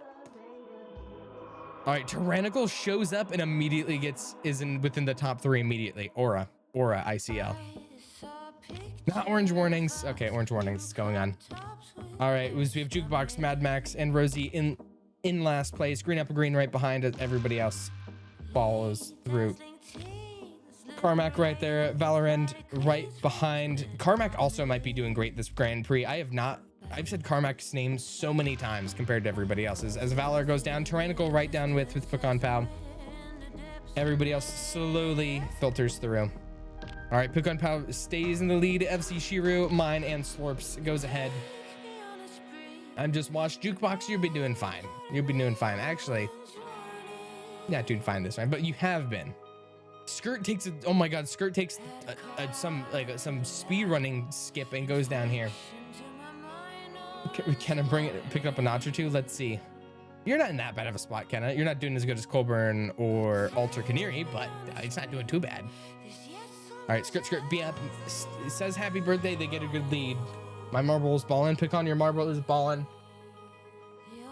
All right, Tyrannical shows up and immediately is within the top 3 immediately. Aura, ICL. Not orange warnings. Okay, orange warnings is going on. All right, we have Jukebox, Mad Max, and Rosie in in last place. Green up, green right behind it. Everybody else follows through. Carmack right there. Valorant right behind. Carmack also might be doing great this Grand Prix. I've said Carmack's name so many times compared to everybody else's. As Valor goes down, Tyrannical right down with Pecan Pow. Everybody else slowly filters through. All right, Pecan Pow stays in the lead. FC Shiru, Mine, and Slorps goes ahead. I'm just watched Jukebox. You've been doing fine. You've been doing fine. Actually, not doing fine this time, but you have been. Skirt takes oh my god, Skirt takes some speed running skip and goes down here. Can I pick up a notch or two? Let's see. You're not in that bad of a spot, Kenna. You're not doing as good as Colburn or Alter Canary, but it's not doing too bad. All right, Skirt be up. It says happy birthday. They get a good lead. My marble is ballin'. Pick on your marble is ballin'.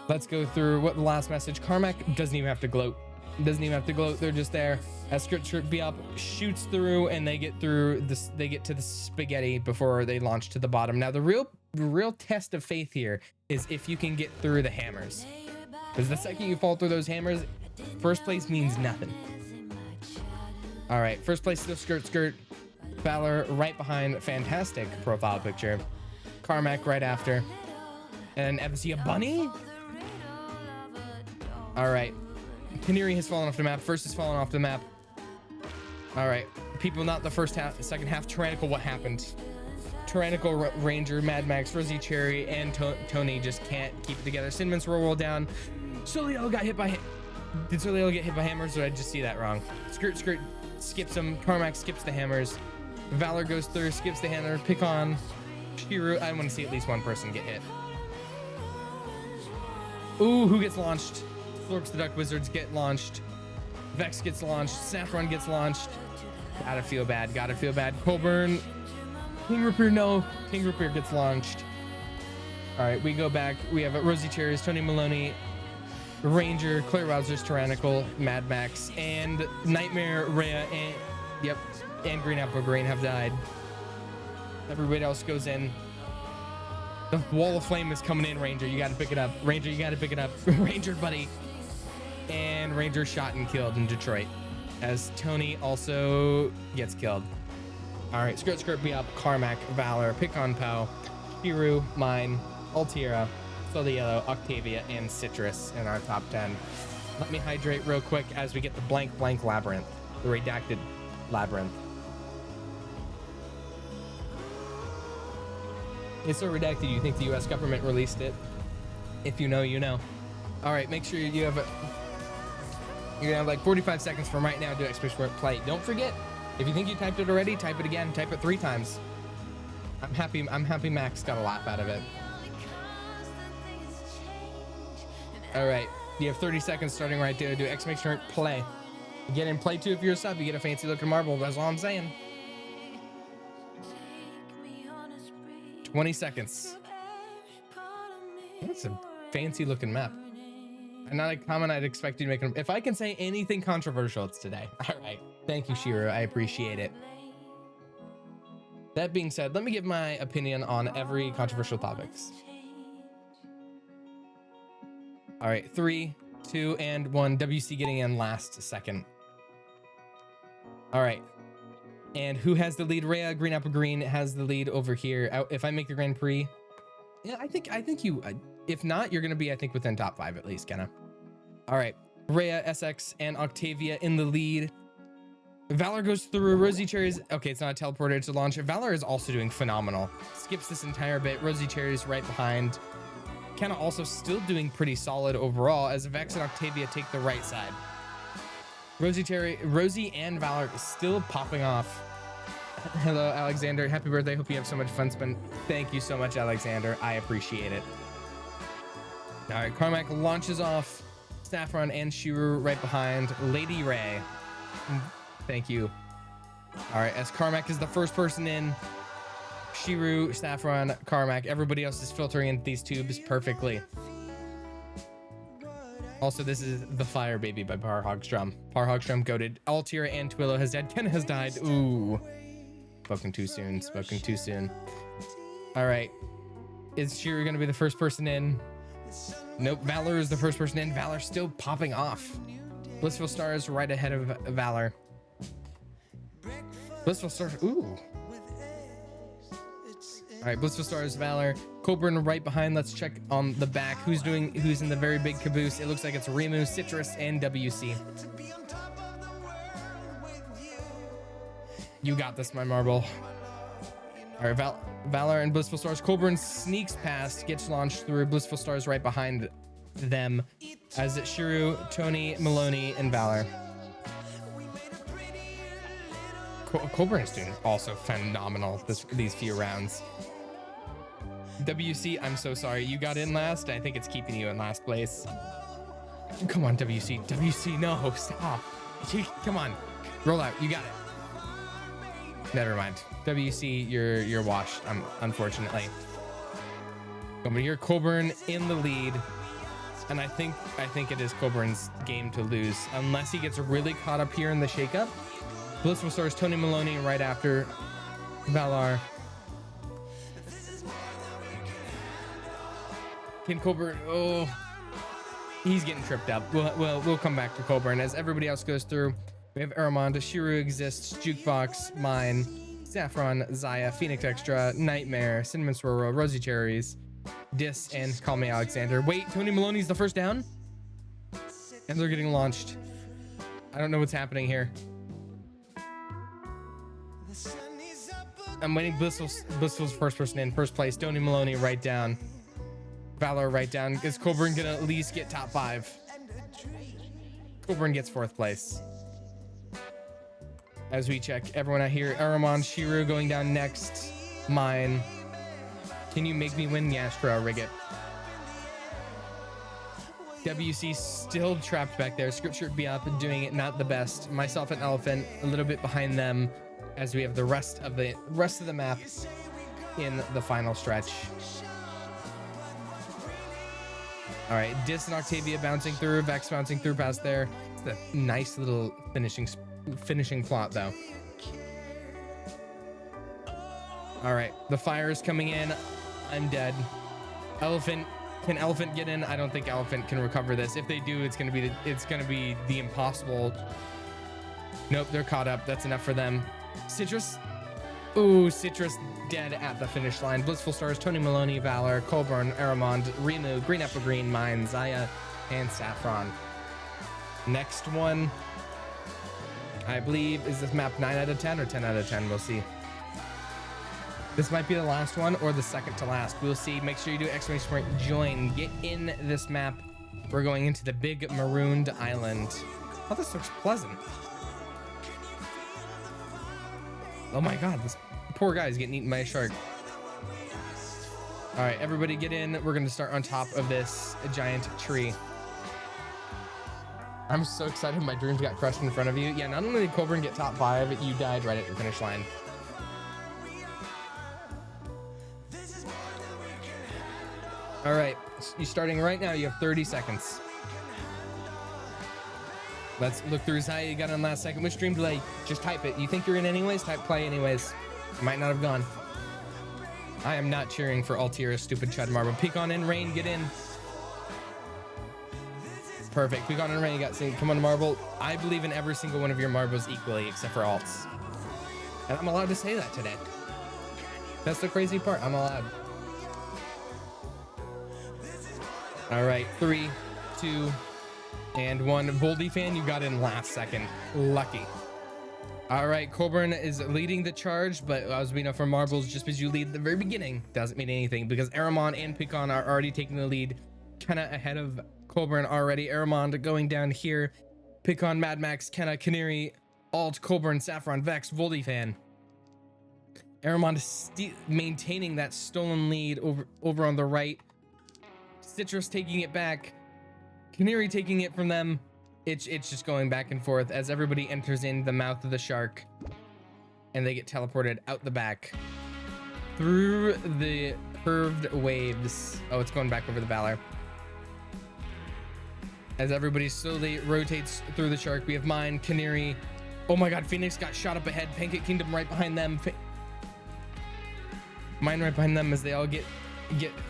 Let's go through what the last message. Carmack doesn't even have to gloat. Doesn't even have to gloat. They're just there. As Skirt be up, shoots through, and they get through this. They get to the spaghetti before they launch to the bottom. Now the real test of faith here is if you can get through the hammers. Because the second you fall through those hammers, first place means nothing. All right, first place still Skirt. Valor right behind. Fantastic profile picture. Carmack right after. And FC a bunny. All right. Canary has fallen off the map. First has fallen off the map. All right. People not the first half, the second half. Tyrannical, what happened? Tyrannical, Ranger, Mad Max, Rosie Cherry, and Tony just can't keep it together. Cinnamon's roll down. Soliel got hit by... Did Soliel get hit by hammers, or did I just see that wrong? Skirt skips him. Carmack skips the hammers. Valor goes through, skips the hammer. Pick on Shiru. I want to see at least one person get hit. Ooh, who gets launched? Florks the Duck Wizards get launched. Vex gets launched. Saffron gets launched. Gotta feel bad. Colburn. King Rupert, no. King Rupert gets launched. All right, we go back. We have Rosie Cherries, Tony Maloney, Ranger, Claire Wowzer's Tyrannical, Mad Max, and Nightmare, Rhea, and Green Apple Green have died. Everybody else goes in. The wall of flame is coming in, Ranger. You got to pick it up. Ranger, you got to pick it up. Ranger, buddy. And Ranger shot and killed in Detroit. As Tony also gets killed. All right, Skirt be up. Carmack, Valor, Pick on Pow, Shiru, Mine, Altiera, Soda Yellow, Octavia, and Citrus in our top 10. Let me hydrate real quick as we get the blank labyrinth, the redacted labyrinth. It's so redacted you think the US government released it. If you know, you know. All right, make sure you have you're gonna have like 45 seconds from right now to do Expert Play. Don't forget, if you think you typed it already, type it again, type it 3 times. I'm happy Max got a laugh out of it. All right, you have 30 seconds starting right there to do Expert Play. You get in Play 2 if you're a sub, you get a fancy looking marble, that's all I'm saying. 20 seconds. That's a fancy looking map. And not a comment I'd expect you to make. If I can say anything controversial, it's today. All right. Thank you, Shiro. I appreciate it. That being said, let me give my opinion on every controversial topics. All right. 3, 2, and 1. WC getting in last second. All right. And who has the lead? Rhea, Green Apple Green has the lead over here. If I make the Grand Prix, yeah, I think you, if not, you're going to be, I think, within top 5 at least, Kenna. All right. Rhea, SX, and Octavia in the lead. Valor goes through. Rosie Cherry's, okay, it's not a teleporter, it's a launcher. Valor is also doing phenomenal. Skips this entire bit. Rosie Cherry's right behind. Kenna also still doing pretty solid overall as Vex and Octavia take the right side. Rosie and Valor is still popping off. Hello, Alexander. Happy birthday. Hope you have so much fun. Thank you so much, Alexander. I appreciate it. All right, Carmack launches off. Saffron and Shiru right behind. Lady Ray. Thank you. All right, as Carmack is the first person in. Shiru, Saffron, Carmack. Everybody else is filtering into these tubes perfectly. Also, this is The Fire Baby by Power Hogstrom. Power Hogstrom goated. Altiera and Twillo has died. Ken has died. Ooh. Spoken too soon. Spoken too soon. All right. Is Shiru going to be the first person in? Nope, Valor is the first person in. Valor still popping off. Blissful Stars right ahead of Valor. Blissful Stars, ooh. All right, Blissful Stars, Valor, Coburn right behind. Let's check on the back. Who's in the very big caboose? It looks like it's Rimu, Citrus, and WC. You got this, my marble. All right, Valor and Blissful Stars. Coburn sneaks past, gets launched through. Blissful Stars right behind them, as it's Shiru, Tony, Maloney, and Valor. Coburn is doing also phenomenal these few rounds. WC, I'm so sorry. You got in last. I think it's keeping you in last place. Come on, WC. WC, no, stop. Come on, roll out. You got it. Never mind. WC, you're washed. Unfortunately. Over here, Coburn in the lead, and I think it is Coburn's game to lose unless he gets really caught up here in the shakeup. Blissful Stars, Tony Maloney right after Valor. Can Coburn? Oh, he's getting tripped up. We'll come back to Coburn as everybody else goes through. We have Aramond, Shiru Exists, Jukebox, Mine, Saffron, Zaya, Phoenix Extra, Nightmare, Cinnamon Swirl, Rosy Cherries, Dis, and Call Me Alexander. Wait, Tony Maloney's the first down? And they're getting launched. I don't know what's happening here. I'm waiting. Blissful's first person in. First place, Tony Maloney right down. Valor right down. Is Coburn gonna at least get top 5? Coburn gets 4th place. As we check everyone out here, Aramon, Shiru going down next. Mine. Can you make me win? Yastra, rig it. WC still trapped back there. Scripture be up and doing it not the best. Myself and Elephant a little bit behind them as we have the rest of the map in the final stretch. All right, Dis and Octavia bouncing through, Vex bouncing through past there. It's a nice little finishing plot though. All right, the fire is coming in. I'm dead. Elephant, can Elephant get in? I don't think Elephant can recover this. If they do, it's gonna be the impossible. Nope, they're caught up. That's enough for them. Citrus. Ooh, Citrus dead at the finish line. Blissful Stars, Tony Maloney, Valor, Coburn, Aramond, Rimu, Green Apple Green, Mine, Zaya, and Saffron. Next one, I believe, is this map 9 out of 10 or 10 out of 10? We'll see. This might be the last one or the second to last. We'll see. Make sure you do ! join. Get in this map. We're going into the big marooned island. Oh, this looks pleasant. Oh my God, this poor guy is getting eaten by a shark. All right, everybody get in. We're gonna start on top of this giant tree. I'm so excited my dreams got crushed in front of you. Yeah, not only did Coburn get top 5, you died right at your finish line. All right, you're starting right now. You have 30 seconds. Let's look through Zaya. You got in last second. Which stream delay? Just type it. You think you're in anyways? Type play anyways. Might not have gone. I am not cheering for Altira, stupid Chud Marble. Pecan in, Rain, get in. Perfect. Pecan and Rain, you got come on, Marble. I believe in every single one of your marbles equally, except for alts. And I'm allowed to say that today. That's the crazy part. I'm allowed. All right, 3, 2, and 1. Voldy fan, you got in last second. Lucky. All right, Coburn is leading the charge, but as we know from marbles, just because you lead at the very beginning doesn't mean anything, because Aramon and Pecan are already taking the lead, kind of ahead of Coburn already. Aramon going down here. Pecan, Mad Max, Kenna, Canary, Alt, Coburn, Saffron, Vex, Voldy fan. Aramon is maintaining that stolen lead over on the right. Citrus taking it back. Canary taking it from them. It's just going back and forth as everybody enters in the mouth of the shark, and they get teleported out the back through the curved waves. Oh, it's going back over the Valor. As everybody slowly rotates through the shark, we have Mine, Canary. Oh my God, Phoenix got shot up ahead. Pancake Kingdom right behind them. Mine right behind them as they all get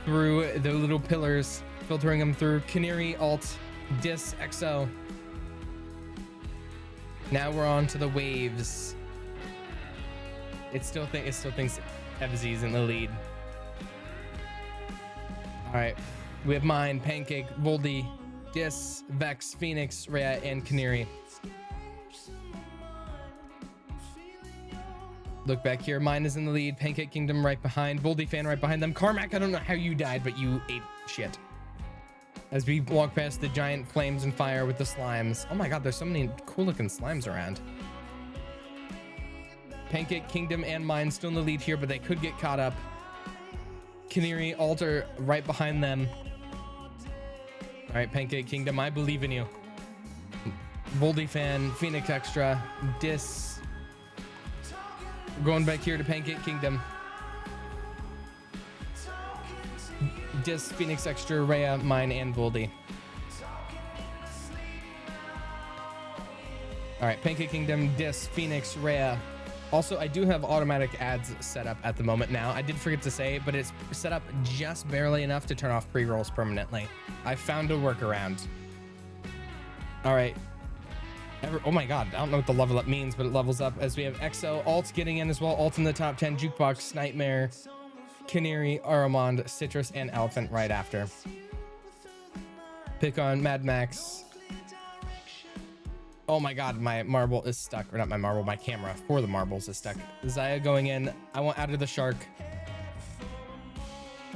through the little pillars. filtering them through. Canary, Alt, Dis, XO. Now we're on to the waves. It still thinks Evzy's in the lead. All right, we have Mine, Pancake, Voldy, Dis, Vex, Phoenix, Rhea, and Canary. Look back here. Mine is in the lead. Pancake Kingdom right behind. Voldy Fan right behind them. Carmack, I don't know how you died, but you ate shit. As we walk past the giant flames and fire with the slimes. Oh my god, there's so many cool looking slimes around. Pancake Kingdom and Mine still in the lead here, but they could get caught up. Canary, Alter right behind them. All right, Pancake Kingdom, I believe in you. Voldy Fan, Phoenix Extra, Dis. Going back here to Pancake Kingdom. Dis, Phoenix Extra, Rhea, Mine, and Voldy. All right, Pancake Kingdom, Dis, Phoenix, Rhea. Also, I do have automatic ads set up at the moment now. I did forget to say, but it's set up just barely enough to turn off pre-rolls permanently. I found a workaround. All right. Oh my god, I don't know what the level up means, but it levels up as we have XO, Alt getting in as well. Alt in the top 10, Jukebox, Nightmare, Canary, Aramond, Citrus, and Elephant right after. Pick on Mad Max. Oh my god, my marble is stuck. Or not my marble, my camera for the marbles is stuck. Zaya going in. I want out of the shark.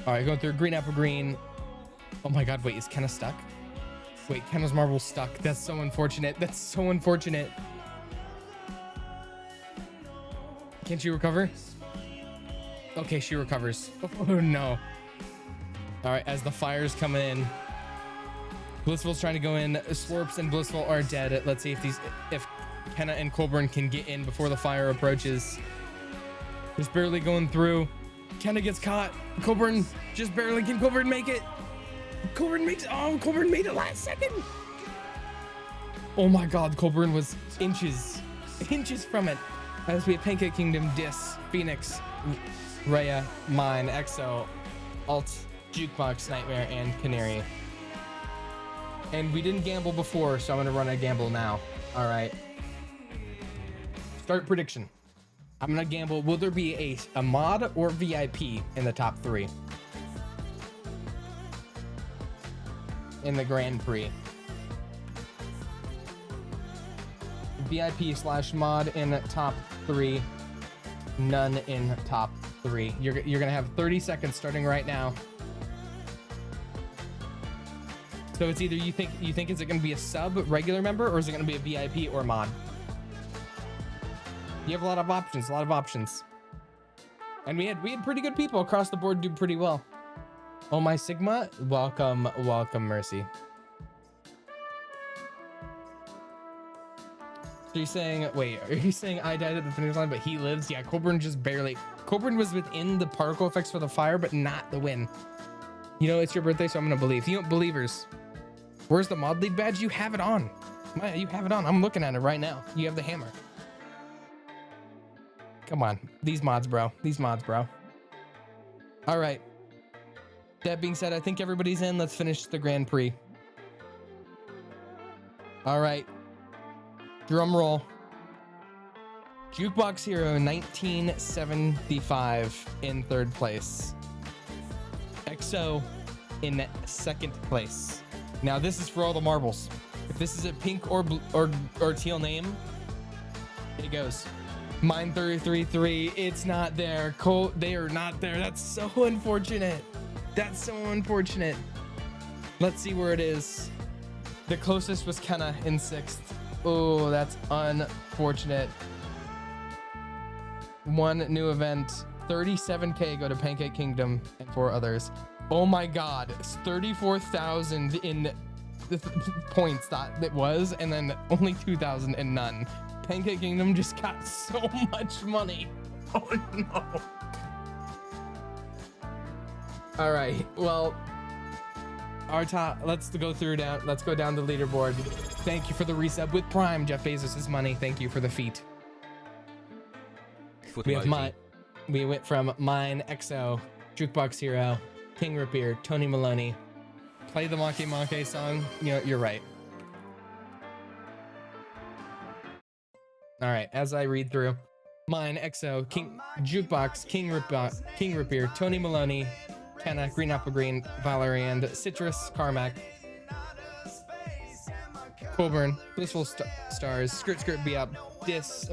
All right, going through Green Apple Green. Oh my god, wait, is Kenna stuck? Wait, Kenna's marble stuck. That's so unfortunate. That's so unfortunate. Can't she recover? Okay, she recovers. Oh no. All right, as the fire's coming in. Blissful's trying to go in. Slurps and Blissful are dead. Let's see if Kenna and Colburn can get in before the fire approaches. Just barely going through. Kenna gets caught. Colburn just barely. Can Colburn make it? Colburn makes it. Oh, Colburn made it last second. Oh my god, Colburn was inches from it. As we have Pancake Kingdom, Dis, Phoenix, Rhea, Mine, XO, Alt, Jukebox, Nightmare, and Canary. And we didn't gamble before, so I'm gonna run a gamble now. All right. Start prediction. I'm gonna gamble. Will there be a mod or VIP in the top 3? In the Grand Prix. VIP/mod in top 3. None in top 3. You're gonna have 30 seconds starting right now. So it's either you think is it gonna be a sub regular member or is it gonna be a VIP or mod? You have a lot of options. And we had pretty good people across the board do pretty well. Oh my Sigma, welcome Mercy. So you're saying, wait, are you saying I died at the finish line but he lives? Yeah, Colburn just barely. Colburn was within the particle effects for the fire but not the win. You know, it's your birthday, so I'm gonna believe. You know, believers. Where's the mod league badge? You have it on. You have it on. I'm looking at it right now. You have the hammer. Come on. These mods, bro. All right. That being said, I think everybody's in. Let's finish the Grand Prix. All right. Drum roll. Jukebox Hero 1975 in 3rd place. XO in 2nd place. Now this is for all the marbles. If this is a pink or teal name, it goes. Mine 333. It's not there. They are not there. That's so unfortunate. Let's see where it is. The closest was Kenna in 6th. Oh, that's unfortunate. One new event. 37K go to Pancake Kingdom and 4 others. Oh my god, it's 34,000 in points that it was, and then only 2,000 and none. Pancake Kingdom just got so much money. Oh no. All right, well, our top, let's go down the leaderboard. Thank you for the resub with Prime, Jeff Bezos' money. Thank you for the feat. We went from Mine, XO, Jukebox Hero, King Rapier, Tony Maloney, play the Make song. You know, you're right. All right, as I read through, mine, EXO, King Jukebox, King Ripper, Tony Maloney, Kenna, Green Apple Green, Valerian, Citrus, Carmack, Colburn, Blissful Stars, Skirt Skirt Be Up,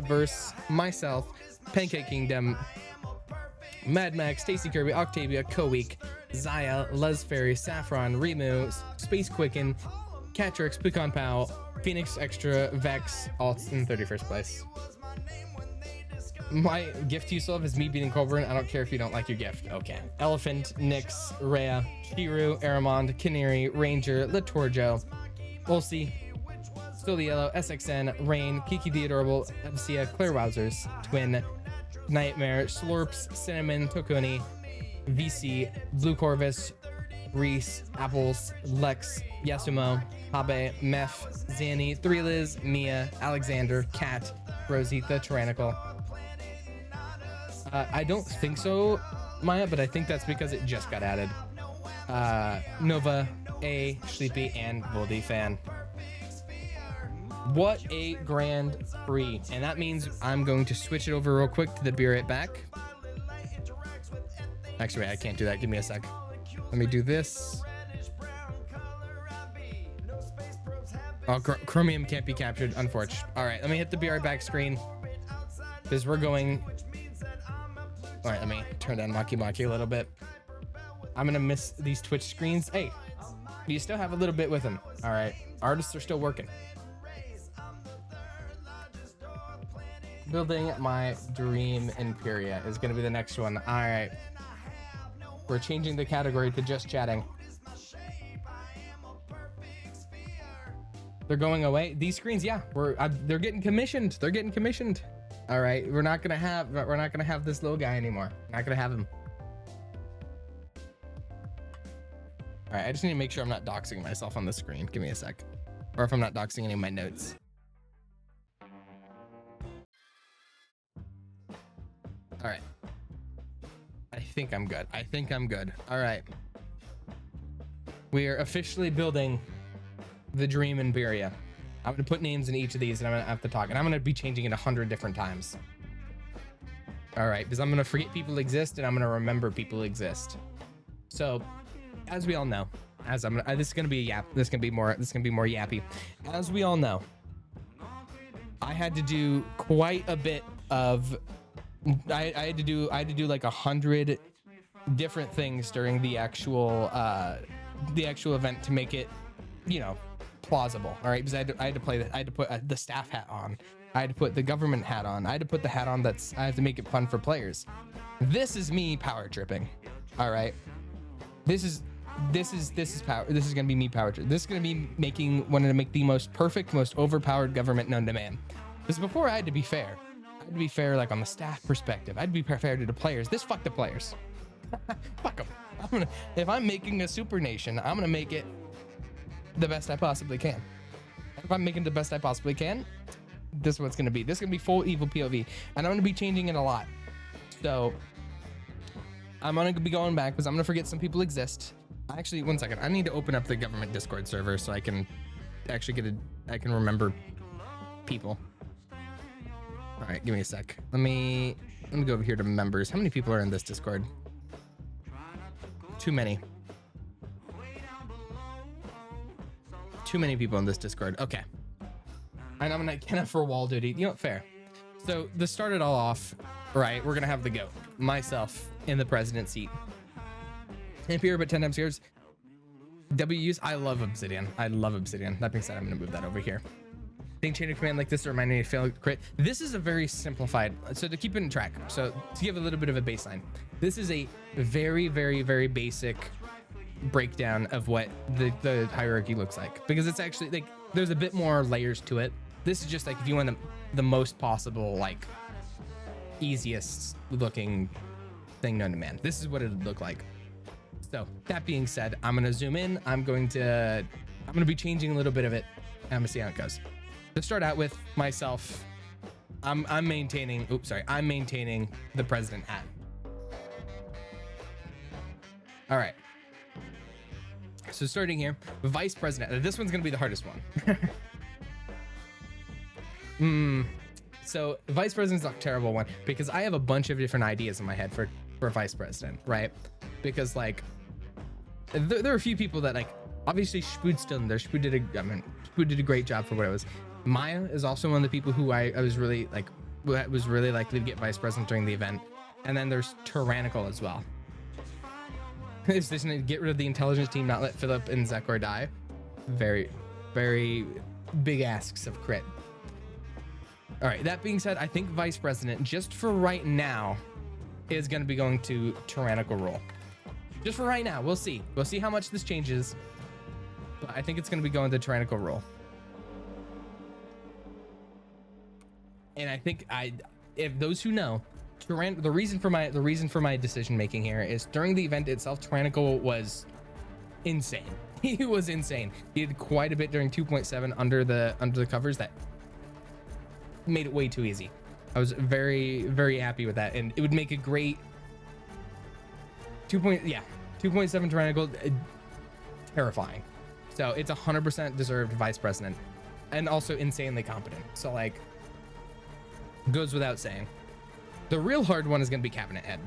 Verse, myself, Pancake Kingdom, Mad Max, Stacy Kirby, Octavia, Koweek, Zaya, Les Ferry, Saffron, Remu, Space Quicken, Catrix, Pecan Pal, Phoenix Extra, Vex, Alts in 31st place. My gift to you, Sylv, is me beating Colburn. I don't care if you don't like your gift. Okay. Elephant, Nyx, Rhea, Shiru, Aramond, Canary, Ranger, Litorjo, Ulsi, Still the Yellow, SXN, Rain, Kiki the Adorable, Evsia, Claire Wowzers, Twin, Nightmare, Slurps, Cinnamon, Tokuni, VC, Blue Corvus, Reese, Apples, Lex, Yasumo, Habe, Meph, Zanny, 3 Liz, Mia, Alexander, Cat, Rosita, Tyrannical. I don't think so, Maya, but I think that's because it just got added. Nova, A, Sleepy, and Voldy Fan. What a grand prix. And that means I'm going to switch it over real quick to the Be Right Back. Actually, wait, I can't do that. Give me a sec. Let me do this. Oh, Chromium can't be captured, unfortunately. All right, let me hit the Be Right Back screen because we're going. All right, let me turn down Maki a little bit. I'm gonna miss these Twitch screens. Hey, you still have a little bit with them. All right, artists are still working. Building my dream Imperia is gonna be the next one. All right, we're changing the category to just chatting. They're going away. These screens, yeah, they're getting commissioned. They're getting commissioned. All right, we're not gonna have this little guy anymore. Not gonna have him. All right, I just need to make sure I'm not doxing myself on the screen. Give me a sec, or if I'm not doxing any of my notes. All right, I think I'm good. All right, we are officially building the Dream Imperia. I'm gonna put names in each of these and I'm gonna have to talk, and I'm gonna be changing it 100 different times. All right, because I'm gonna forget people exist and I'm gonna remember people exist. So, as we all know, this is gonna be a yap. This is gonna be more yappy. As we all know, I had to do quite a bit of. I had to do like 100 different things during the actual event to make it, you know, plausible. All right, because I had to put the staff hat on. I had to put the government hat on. I had to put the hat on I had to make it fun for players. This is me power tripping. All right, this is power. This is gonna be me power trip. This is gonna be wanting to make the most perfect, most overpowered government known to man. Because before I had to be fair. I had to be fair, like on the staff perspective. I had to be fair to the players. Fuck the players. Fuck them. If I'm making a super nation, I'm gonna make it the best I possibly can. If I'm making the best I possibly can, this is what it's gonna be. This is gonna be full evil POV, and I'm gonna be changing it a lot. So I'm gonna be going back because I'm gonna forget some people exist. Actually, one second. I need to open up the government Discord server so I can actually I can remember people. All right, give me a sec. Let me go over here to members. How many people are in this Discord? Too many. Too many people in this Discord. Okay. And I'm gonna Kenna for wall duty. You know what? Fair. So to start it all off, right? We're gonna have the GOAT, myself, in the president seat. Imperia, but 10 times yours. W's. I love Obsidian. That being said, I'm gonna move that over here. Think chain of command like this to remind me to fail crit. This is a very simplified, so to keep it in track. So to give a little bit of a baseline, this is a very, very, very basic breakdown of what the hierarchy looks like, because it's actually like there's a bit more layers to it. This is just like if you want the most possible, like easiest looking thing known to man. This is what it would look like. So that being said, I'm gonna zoom in. I'm gonna be changing a little bit of it. I'm gonna see how it goes. To start out with myself, I'm maintaining the president hat. All right. So starting here, vice president. This one's gonna be the hardest one. So vice president's a terrible one because I have a bunch of different ideas in my head for vice president, right? Because like there are a few people that like, obviously Spood's still in there. Spood did a great job for what it was. Maya is also one of the people who I was really like, was really likely to get vice president during the event. And then there's Tyrannical as well. Is this to get rid of the intelligence team, not let Philip and Zekor die? Very, very big asks of crit. All right, that being said, I think vice president, just for right now, is going to be going to Tyrannical role. Just for right now, we'll see. We'll see how much this changes. But I think it's going to be going to Tyrannical role. And I think if those who know, the reason for my decision making here is during the event itself, Tyrannical was insane. He was insane. He did quite a bit during 2.7 under the covers that made it way too easy. I was very, very happy with that, and it would make a great 2.7 Tyrannical, terrifying. So it's 100% deserved vice president, and also insanely competent. So like, goes without saying. The real hard one is going to be cabinet head,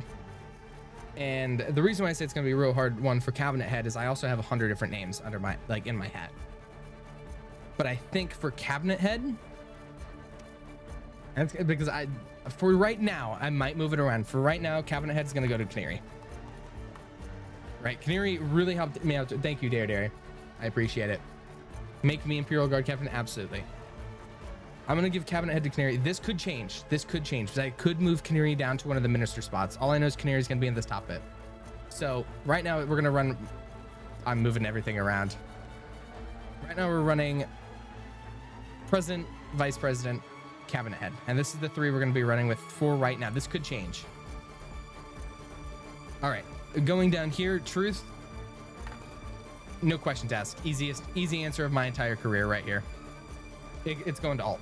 and the reason why I say it's going to be a real hard one for cabinet head is I also have 100 different names under my in my hat. But I think for cabinet head, and because for right now I might move it around. For right now, cabinet head is going to go to Canary. Right, Canary really helped me out. Thank you, Dare. I appreciate it. Make me Imperial Guard captain, absolutely. I'm gonna give cabinet head to Canary. This could change. Because I could move Canary down to one of the minister spots. All I know is Canary is gonna be in this top bit. So right now we're gonna run. I'm moving everything around. Right now we're running president, vice president, cabinet head, and this is the three we're gonna be running with for right now. This could change. All right, going down here, truth. No questions asked. Easy answer of my entire career right here. It's going to alt.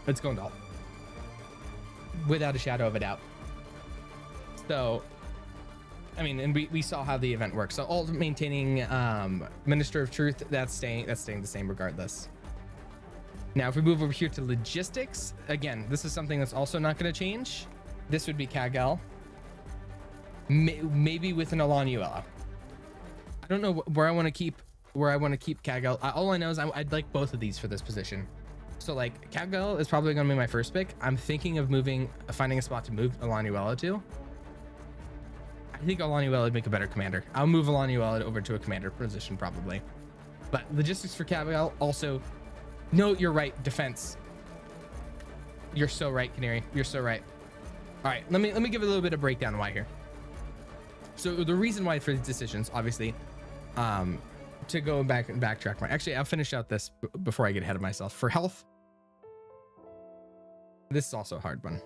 It's going to alt. Without a shadow of a doubt. So, I mean, and we saw how the event works. So alt maintaining Minister of Truth, that's staying the same regardless. Now, if we move over here to logistics, again, this is something that's also not going to change. This would be Kagel. Maybe with an Alanuela. I don't know where I want to keep Kagel. All I know is I'd like both of these for this position. So like Kagel is probably going to be my first pick. I'm thinking of finding a spot to move Alanuela to. I think Alanuela would make a better commander. I'll move Alanuela over to a commander position probably. But logistics for Kagel also. No, you're right. Defense. You're so right, Canary. You're so right. All right, let me give a little bit of breakdown why here. So the reason why for these decisions, obviously, to go back and backtrack. Actually, I'll finish out this before I get ahead of myself. For health, this is also a hard one.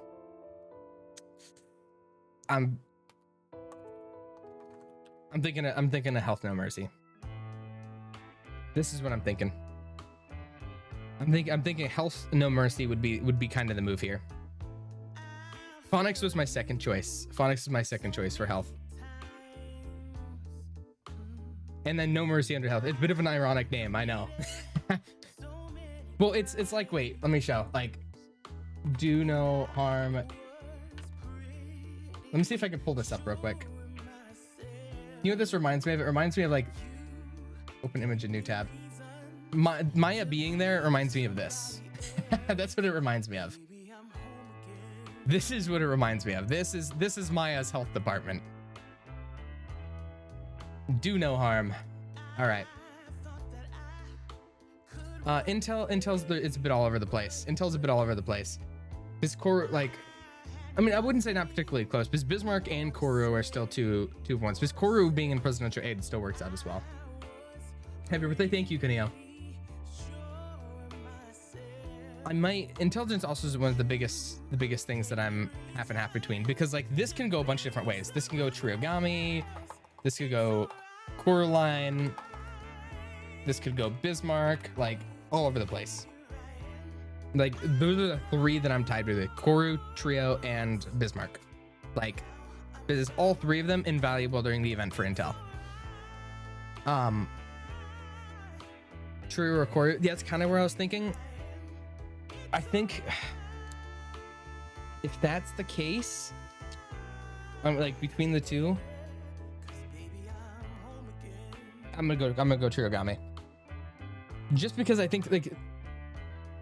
I'm thinking of health no mercy. This is what I'm thinking. I'm thinking health no mercy would be kind of the move here. Phonics was my second choice. Phonics is my second choice for health. And then no mercy under health. It's a bit of an ironic name, I know. Well, it's like, wait, let me show. Like, do no harm. Let me see if I can pull this up real quick. You know what this reminds me of? It reminds me of like, open image in new tab. Maya being there reminds me of this. That's what it reminds me of. This is what it reminds me of. This is Maya's health department. Do no harm. All right. It's a bit all over the place. Intel's a bit all over the place. This core, like, I mean, I wouldn't say not particularly close, because Bismarck and Koru are still two points. Because Koru being in presidential aid still works out as well. Happy birthday, thank you, Kaneo. Intelligence also is one of the biggest things that I'm half and half between, because like this can go a bunch of different ways. This can go Triogami, this could go Coraline, this could go Bismarck, like all over the place. Like those are the three that I'm tied with: Koru, Trio, and Bismarck. Like, because all three of them invaluable during the event for Intel. True record. Yeah, that's kind of where I was thinking. I think if that's the case, I'm like between the two, I'm gonna go Chirogami. Just because I think like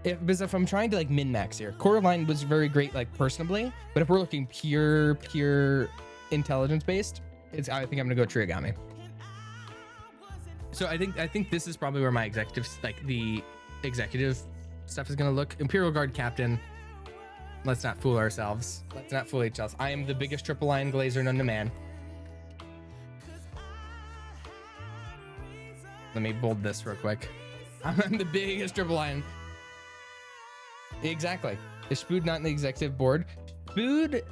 if I'm trying to like min max here, Coraline was very great like personably, but if we're looking pure intelligence based, I think I'm gonna go Chirogami. So I think this is probably where my the executive stuff is gonna look. Imperial Guard Captain. Let's not fool ourselves. Let's not fool each other. I am the biggest triple line glazer known to man. Let me bold this real quick. I'm the biggest triple line. Exactly. Is Spood not in the executive board? Spood,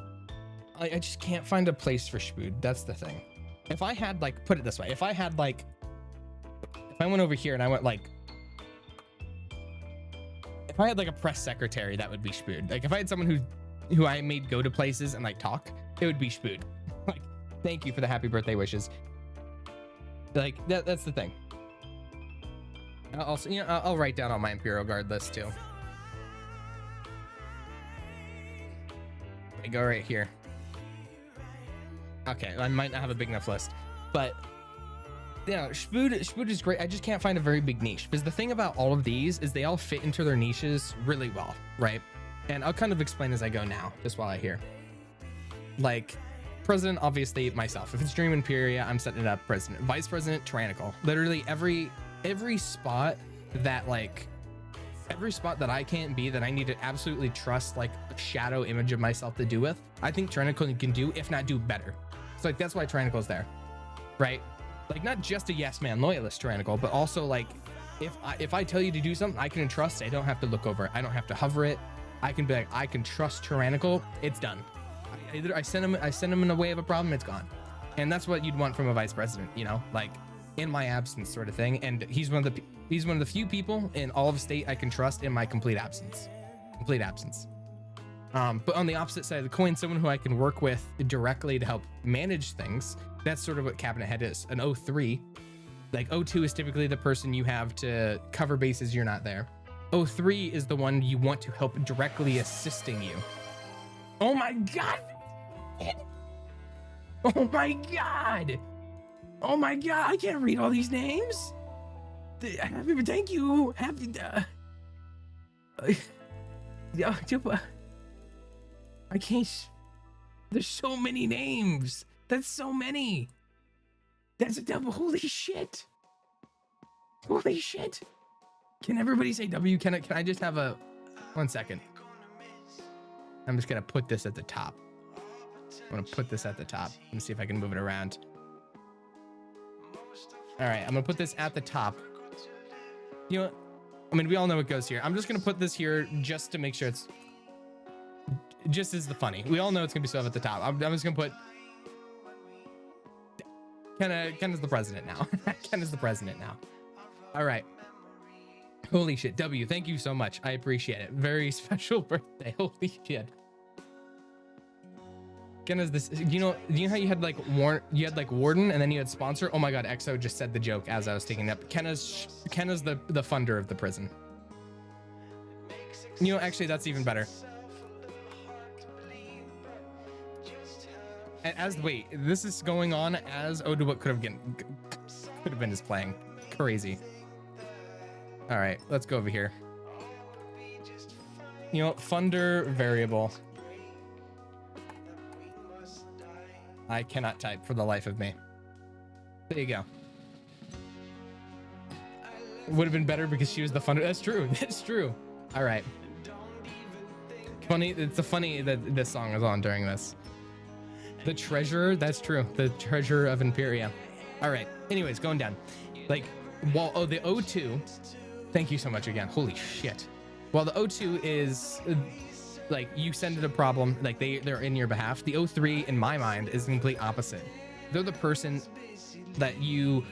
I just can't find a place for Spood. That's the thing. If I had like, put it this way, if I went over here and I went like, if I had like a press secretary, that would be Spood. Like if I had someone who I made go to places and like talk, it would be Spood. Like, thank you for the happy birthday wishes. Like that's the thing. Also, I'll write down on my Imperial Guard list too. I go right here. Okay, I might not have a big enough list, but Spood is great. I just can't find a very big niche because the thing about all of these is they all fit into their niches really well, right? And I'll kind of explain as I go now, just while I hear. Like, president, obviously myself. If it's Dream Imperia, I'm setting it up president. Vice president, Tyrannical. Literally every spot that I can't be, that I need to absolutely trust like a shadow image of myself to do with, I think Tyrannical can do, if not do better. So like that's why Tyrannical's there, right? Like not just a yes man loyalist Tyrannical, but also like if I tell you to do something, I can entrust. I don't have to look over it. I don't have to hover it. I can be like, I can trust Tyrannical. It's done. I send him in the way of a problem. It's gone. And that's what you'd want from a vice president, like in my absence sort of thing. And he's one of the few people in all of state I can trust in my complete absence. But on the opposite side of the coin, someone who I can work with directly to help manage things. That's sort of what cabinet head is. An 03. Like 02 is typically the person you have to cover bases you're not there. 03 is the one you want to help directly assisting you. Oh my god. Oh my god. Oh my god. I can't read all these names. Thank you. I can't. There's so many names. That's so many. That's a double. Holy shit. Holy shit. Can everybody say W? Can I just have a 1 second? I'm just gonna put this at the top. I'm gonna put this at the top. Let me see if I can move it around. All right, I'm gonna put this at the top. You know what? I mean, we all know what goes here. I'm just gonna put this here just to make sure it's just as the funny. We all know it's gonna be stuff at the top. I'm just gonna put Ken is the president now. Ken is the president now. All right. Holy shit. W, thank you so much. I appreciate it. Very special birthday. Holy shit. Ken is this. Do you know how you had like warden and then you had sponsor? Oh my god, EXO just said the joke as I was taking it up. Ken is the funder of the prison. Actually that's even better. Wait, this is going on as what could have been his playing. Crazy. All right, let's go over here. Funder variable. I cannot type for the life of me. There you go. Would have been better because she was the funder. That's true. That's true. All right. Funny. It's funny that this song is on during this. The treasurer. That's true. The treasurer of Imperia. All right. Anyways, going down. Like, the 02. Thank you so much again. Holy shit. While the 02 is like you send it a problem, like they're in your behalf. The 03 in my mind is the complete opposite. They're the person that you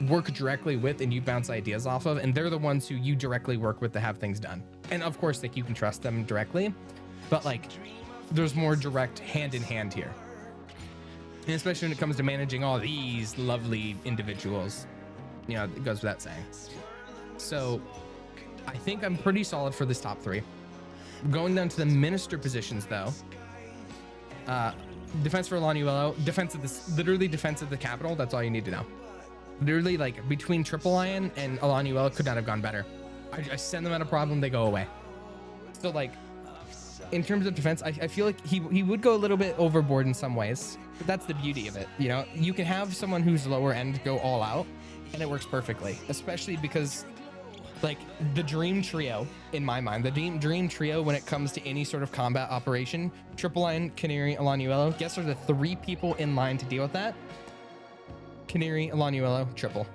work directly with and you bounce ideas off of, and they're the ones who you directly work with to have things done. And of course, like you can trust them directly, but like there's more direct hand in hand here. And especially when it comes to managing all these lovely individuals. You know, it goes without saying. So I think I'm pretty solid for this top 3. Going down to the minister positions though, defense for Alanuelo, defense of this, literally defense of the capital. That's all you need to know. Literally, like between Triple Lion and Alanuelo could not have gone better. I send them at a problem, they go away. So like, in terms of defense, I feel like he would go a little bit overboard in some ways, but that's the beauty of it. You know, you can have someone who's lower end go all out, and it works perfectly, especially because like the dream trio in my mind, the dream trio when it comes to any sort of combat operation, Triple Line, Canary, Alanuelo, guess are the 3 people in line to deal with that? Canary, Alanuelo, Triple.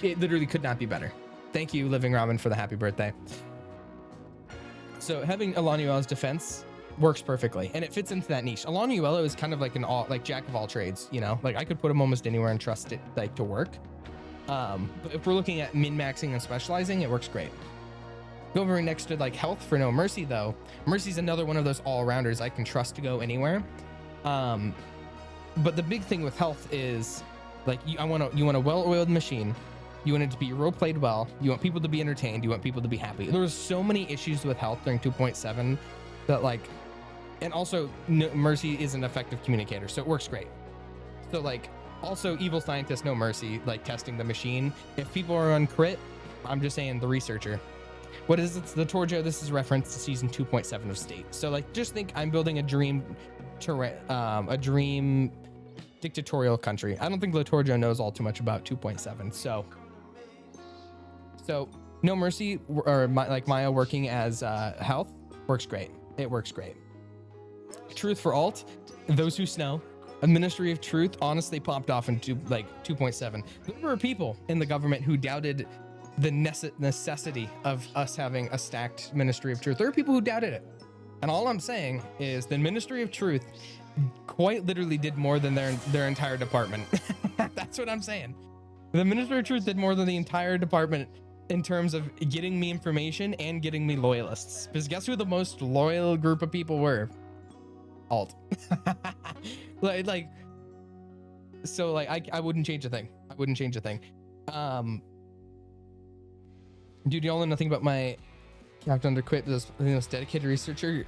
It literally could not be better. Thank you, Living Ramen, for the happy birthday. So having Alanuelo's defense works perfectly, and it fits into that niche. Alanuelo is kind of like an jack of all trades, you know, like I could put him almost anywhere and trust it like to work. But if we're looking at min-maxing and specializing, it works great. Going next to like health for No Mercy though, Mercy's another one of those all-rounders I can trust to go anywhere. But the big thing with health is like you want a well-oiled machine. You want it to be role-played well. You want people to be entertained. You want people to be happy. There's so many issues with health during 2.7 that like, and also No Mercy is an effective communicator, so it works great. So like, also evil scientist No Mercy, like testing the machine. If people are on crit, I'm just saying the researcher. What is it? The Torjo. This is a reference to season 2.7 of State. So like, just think I'm building a dream dictatorial country. I don't think Torjo knows all too much about 2.7. So No Mercy or like Maya working as health works great. It works great. Truth for alt, those who know, a Ministry of Truth honestly popped off into like 2.7. There were people in the government who doubted the necessity of us having a stacked Ministry of Truth. There are people who doubted it. And all I'm saying is the Ministry of Truth quite literally did more than their entire department. That's what I'm saying. The Ministry of Truth did more than the entire department in terms of getting me information and getting me loyalists. Because guess who the most loyal group of people were? Alt. So I wouldn't change a thing. I wouldn't change a thing. Dude, y'all know nothing about my captain under quit, this dedicated researcher.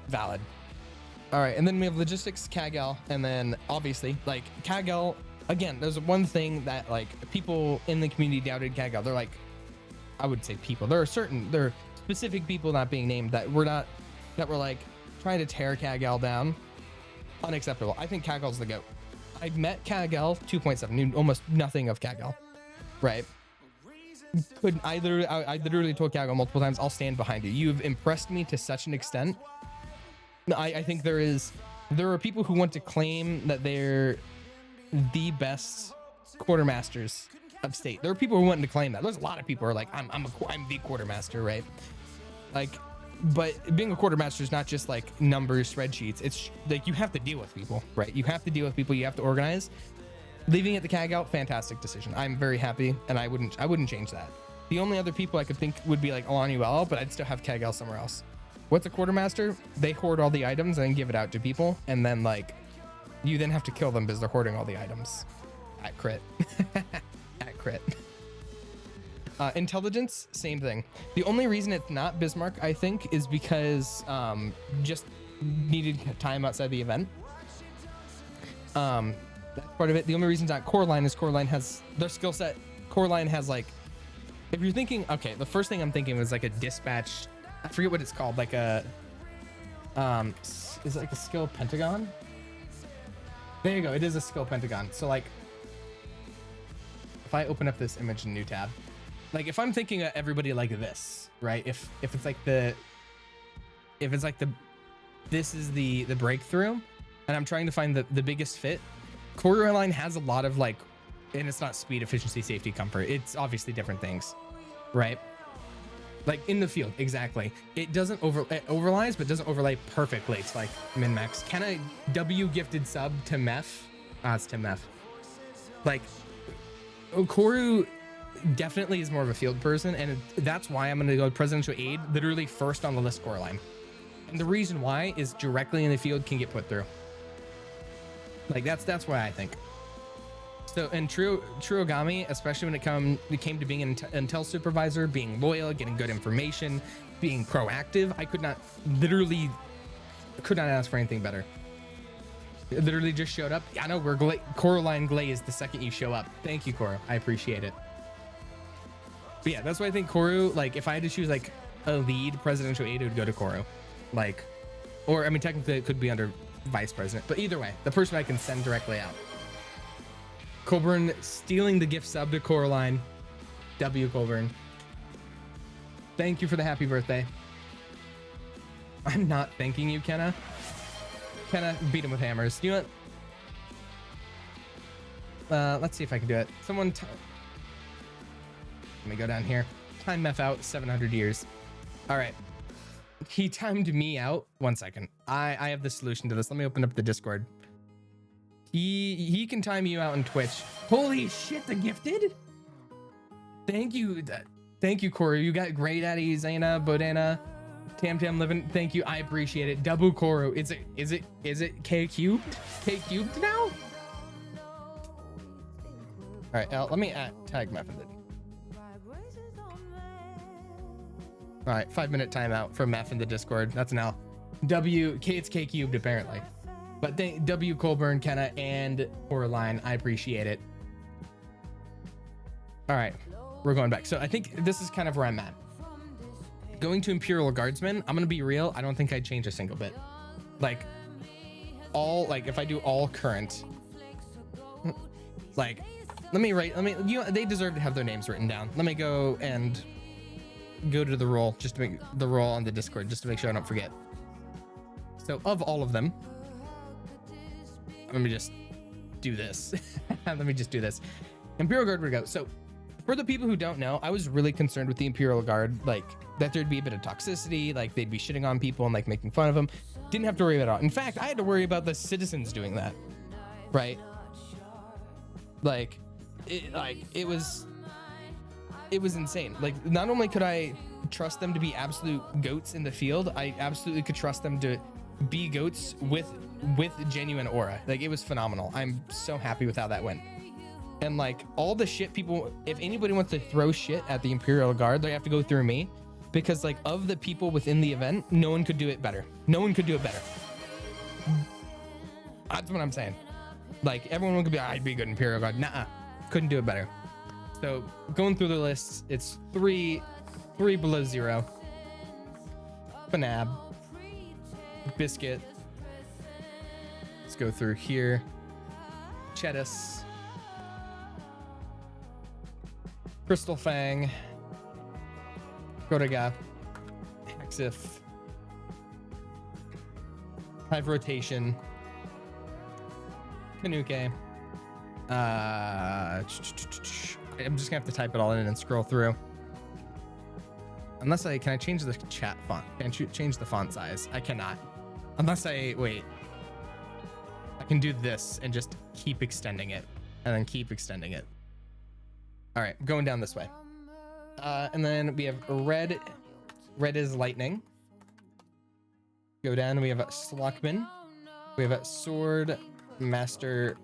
Valid. All right, and then we have logistics, Kagel, and then obviously like Kagel. Again, there's one thing that like people in the community doubted Kagel. They're like, I would say people. There are specific people not being named that were like trying to tear Kagel down. Unacceptable. I think Kagel's the GOAT. I met Kagel 2.7, knew almost nothing of Kagel, right? I literally told Kagel multiple times, I'll stand behind you. You've impressed me to such an extent. I think there are people who want to claim that they're the best quartermasters of State. There are people who want to claim that. There's a lot of people who are like, I'm the quartermaster, right? Like, but being a quartermaster is not just like numbers, spreadsheets. It's like you have to deal with people, right? You have to deal with people. You have to organize. Leaving it to Kagel, fantastic decision. I'm very happy, and I wouldn't change that. The only other people I could think would be like Alanuel, but I'd still have Kagel somewhere else. What's a quartermaster? They hoard all the items and give it out to people, and then like you then have to kill them because they're hoarding all the items. At crit. At crit. Intelligence, same thing. The only reason it's not Bismarck, I think, is because just needed time outside the event. That's part of it. The only reason it's not Coraline is Coraline has their skill set. Coraline has like, if you're thinking, okay, the first thing I'm thinking was like a dispatch. I forget what it's called. Like a, is it like a skill pentagon? There you go. It is a skill pentagon. So like, if I open up this image in a new tab, like if I'm thinking of everybody like this, right? If it's like this is the breakthrough, and I'm trying to find the biggest fit. Coraline has a lot of like, and it's not speed, efficiency, safety, comfort. It's obviously different things, right? Like in the field, exactly. It doesn't it overlays, but doesn't overlay perfectly. It's like min-max. Can I W gifted sub to Meth? It's to Meth. Like, Koru definitely is more of a field person, and that's why I'm going to go presidential aid literally first on the list, Coraline. And the reason why is directly in the field can get put through. Like that's why I think. So in true Ogami, especially when it came to being an intel supervisor, being loyal, getting good information, being proactive, I could not ask for anything better. It literally just showed up. I know we're Coraline glazed the second you show up. Thank you, Cora. I appreciate it. But yeah, that's why I think Koru, like if I had to choose like a lead presidential aide, it would go to Koru. Like, or I mean, technically it could be under vice president, but either way, the person I can send directly out. Colburn stealing the gift sub to Coraline. W Colburn. Thank you for the happy birthday. I'm not thanking you, Kenna. Kenna, beat him with hammers. You know what? Let's see if I can do it. Someone let me go down here. Time Meth out 700 years. All right. He timed me out. 1 second. I have the solution to this. Let me open up the Discord. He can time you out on Twitch. Holy shit, the gifted. Thank you. Thank you, Corey. You got Great Daddy, Zaina, Bodana, Tam Living. Thank you. I appreciate it. Double Koro. Is it K cubed? K cubed now? All right, let me tag Meth. All right, 5-minute timeout for Meth in the Discord. That's now it's K cubed apparently. But W Colburn, Kenna, and Coraline, I appreciate it. All right, we're going back. So I think this is kind of where I'm at. Going to Imperial Guardsmen, I'm gonna be real. I don't think I'd change a single bit. Like if I do all current, like they deserve to have their names written down. Let me go to the roll, just to make the roll on the Discord, just to make sure I don't forget. So of all of them, let me just do this. Let me just do this. Imperial Guard we go. So for the people who don't know, I was really concerned with the Imperial Guard, like that there'd be a bit of toxicity, like they'd be shitting on people and like making fun of them. Didn't have to worry about it all. In fact, I had to worry about the citizens doing that, right? It was insane. Like not only could I trust them to be absolute goats in the field, I absolutely could trust them to be goats with genuine aura. Like it was phenomenal. I'm so happy with how that went. And like all the shit people, if anybody wants to throw shit at the Imperial Guard, they have to go through me, because like of the people within the event, no one could do it better. No one could do it better. That's what I'm saying. Like everyone could be, I'd be good Imperial Guard. Nah, couldn't do it better. So going through the lists, it's three below 0. Fanab, Biscuit. Let's go through here. Chetus, Crystal Fang, Godaga, Hexif, Hive Rotation, Kanuke. I'm just gonna have to type it all in and scroll through. Can I change the chat font? Can I change the font size? I cannot. Wait. I can do this and just keep extending it and then keep extending it. All right, going down this way. And then we have red. Red is lightning. Go down and we have a Slockman. We have a Sword Master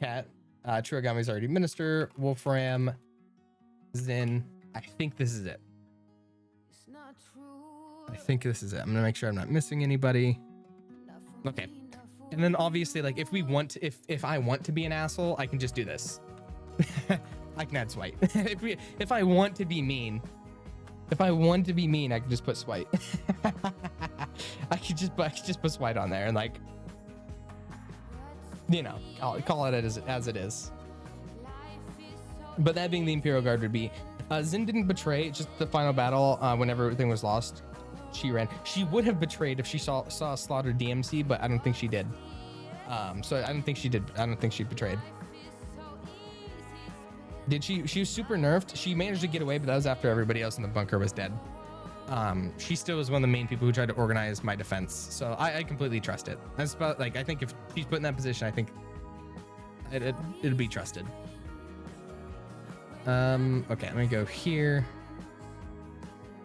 Cat. Chirogami's already Minister. Wolfram. Zin. I think this is it. I'm gonna make sure I'm not missing anybody. Okay. And then obviously, like if I want to be an asshole, I can just do this. I can add Swite. if I want to be mean, I can just put Swite. I could just put Swite on there and like, you know, call it as it is. But that being the Imperial Guard would be, Zin didn't betray. Just the final battle, whenever everything was lost, she ran. She would have betrayed if she saw a slaughtered DMC, but I don't think she did. So I don't think she did. I don't think she betrayed. Did she? She was super nerfed. She managed to get away, but that was after everybody else in the bunker was dead. She still was one of the main people who tried to organize my defense. So I completely trust it. That's about, like, I think if she's put in that position, I think it'll be trusted. Okay, let me go here.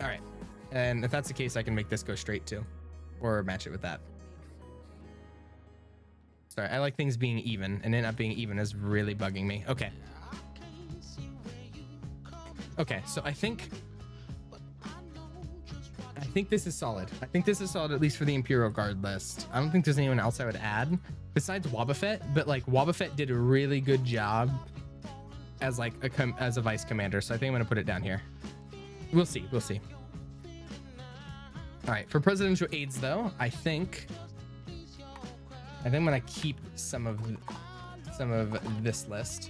All right. And if that's the case, I can make this go straight too, or match it with that. Sorry, I like things being even, and it not being even is really bugging me. Okay. Okay, so I think this is solid. I think this is solid, at least for the Imperial Guard list. I don't think there's anyone else I would add besides Wobbuffet, but like Wobbuffet did a really good job as like as a vice commander. So I think I'm gonna put it down here. We'll see. We'll see. All right, for presidential aides though, I think I'm gonna keep some of this list.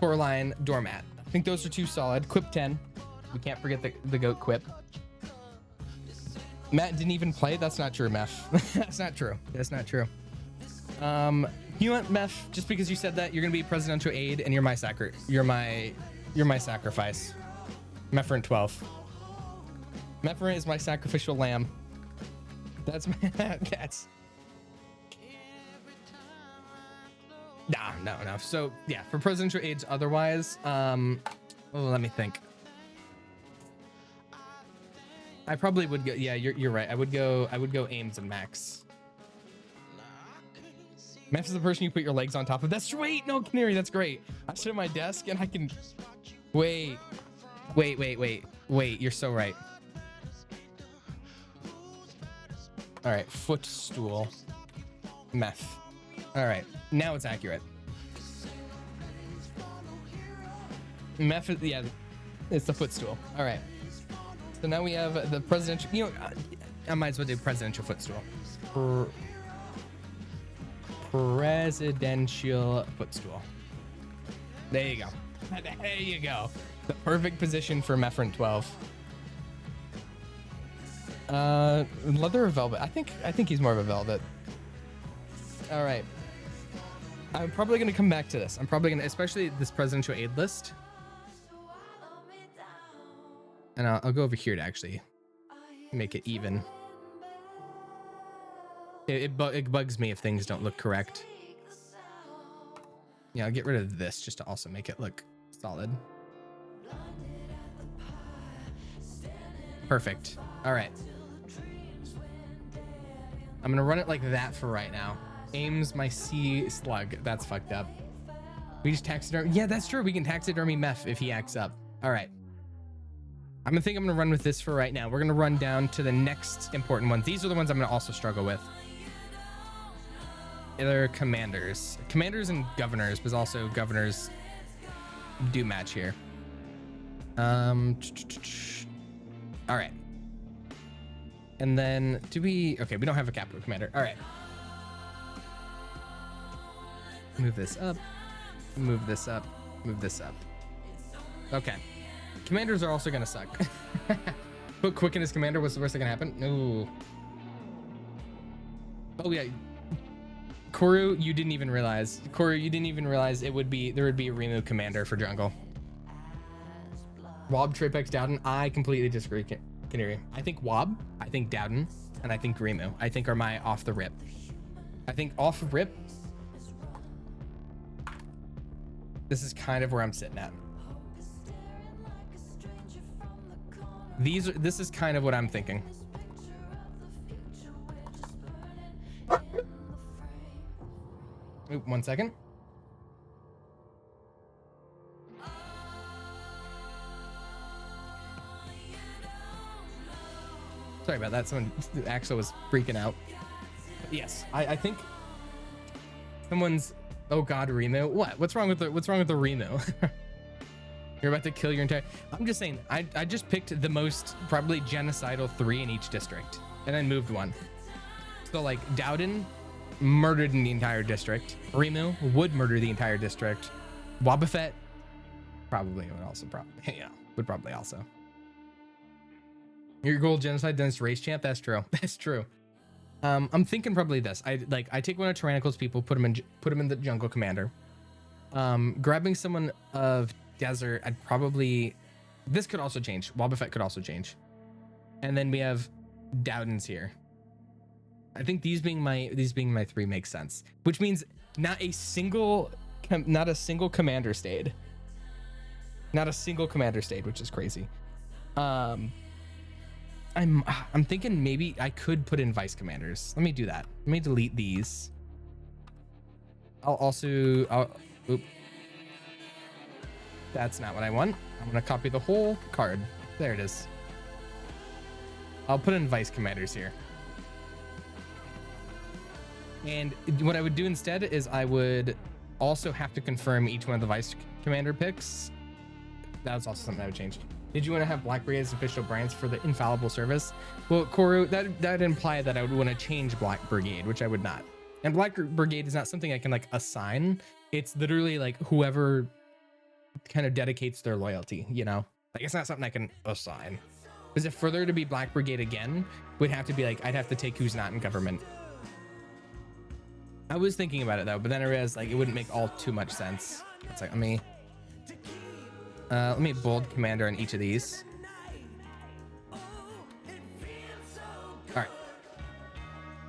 Coraline, Doormat. I think those are two solid. Quip 10. We can't forget the goat quip. Matt didn't even play. That's not true, Meph. That's not true. That's not true. You want Meph? Just because you said that, you're gonna be presidential aide, and you're my sacrifice. Mephrant 12. Mephrant is my sacrificial lamb. That's my that's. No. So yeah, for presidential aides, otherwise, well, let me think. I probably would go. Yeah, you're right. I would go Ames and Max. Max is the person you put your legs on top of. That's sweet. No, Canary, that's great. I sit at my desk and I can. Wait. You're so right. All right, footstool. Meth. All right, now it's accurate. Meth, yeah, it's the footstool. All right. So now we have the presidential, you know, I might as well do presidential footstool. Presidential footstool. There you go. There you go. The perfect position for Mephrant 12. Leather or velvet? I think he's more of a velvet. All right. I'm probably going to come back to this. I'm probably going to, especially this presidential aid list. And I'll go over here to actually make it even. It bugs me if things don't look correct. Yeah, I'll get rid of this just to also make it look solid. Perfect. All right. I'm gonna run it like that for right now. Ames my sea slug. That's fucked up. We just taxidermy. Yeah, that's true. We can taxidermy Meph if he acts up. All right. I'm gonna run with this for right now. We're gonna run down to the next important ones. These are the ones I'm gonna also struggle with. Other commanders and governors, but also governors do match here. All right. And then okay, we don't have a capital commander. All right. Move this up, move this up, move this up. Okay. Commanders are also gonna suck. Put Quicken as commander, what's the worst that can happen? No. Oh yeah. Koru, you didn't even realize there would be a Rimu commander for jungle. Wob, Tripex, Dowden. I completely disagree, Canary. I think Wob, I think Dowden, and I think Rimu, I think are my off the rip. I think off rip, this is kind of where I'm sitting at. This is kind of what I'm thinking. Oop, 1 second. Sorry about that. Axel was freaking out. Yes, I think someone's. Oh God, Rimu. What? What's wrong with the Rimu? You're about to kill your entire. I'm just saying. I just picked the most probably genocidal 3 in each district, and then moved 1. So like Dowden murdered in the entire district. Rimu would murder the entire district. Wobbuffet probably would also would probably also. Your goal genocide, then it's race champ. That's true. That's true. I'm thinking probably this. I take one of Tyrannical's people, put him in the jungle commander. Grabbing someone of desert, I'd probably. This could also change. Wobbuffet could also change. And then we have Dowden's here. I think these being my 3 makes sense, which means not a single commander stayed. Not a single commander stayed, which is crazy. I'm thinking maybe I could put in vice commanders. Let me do that. Let me delete these. Oop. That's not what I want. I'm gonna copy the whole card. There it is. I'll put in vice commanders here. And what I would do instead is I would also have to confirm each one of the vice commander picks. That was also something I would change. Did you want to have Black Brigade's official brands for the infallible service? Well, Koru, that imply that I would want to change Black Brigade, which I would not. And Black Brigade is not something I can like assign. It's literally like whoever kind of dedicates their loyalty, you know? Like it's not something I can assign. Because if for there to be Black Brigade again, would have to be like, I'd have to take who's not in government. I was thinking about it though, but then I realized like it wouldn't make all too much sense. It's like, let me bold commander on each of these. All right.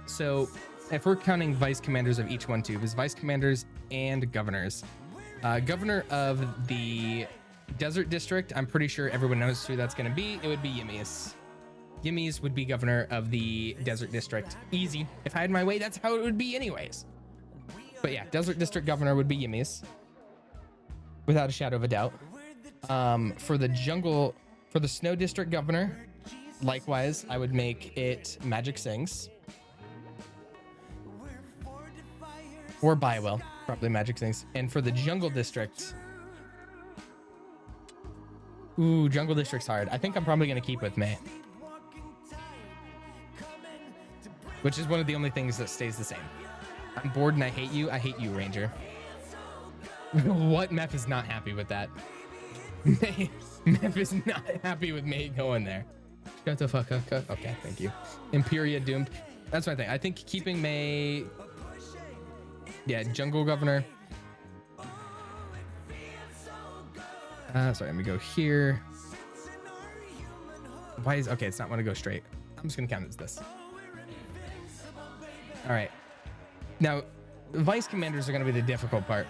So if we're counting vice commanders of each one too, there's vice commanders and governors. Governor of the Desert District, I'm pretty sure everyone knows who that's going to be. It would be Yimmies. Yimmies would be governor of the Desert District. Easy. If I had my way, that's how it would be anyways. But yeah, Desert District governor would be Yimmies, without a shadow of a doubt. For the Snow District governor, likewise, I would make it Magic Sings. Or Biowell, probably Magic Sings. And for the Jungle District, ooh, Jungle District's hard. I think I'm probably going to keep with May, which is one of the only things that stays the same. I'm bored and I hate you. I hate you, Ranger. What? Meph is not happy with that. Meph is not happy with May going there. Shut the fuck up. Okay, thank you. Imperia doomed. That's my thing. I think keeping May... Yeah, Jungle Governor. Sorry, let me go here. Why is... Okay, it's not want to go straight. I'm just going to count it as this. All right. Now, vice commanders are going to be the difficult part.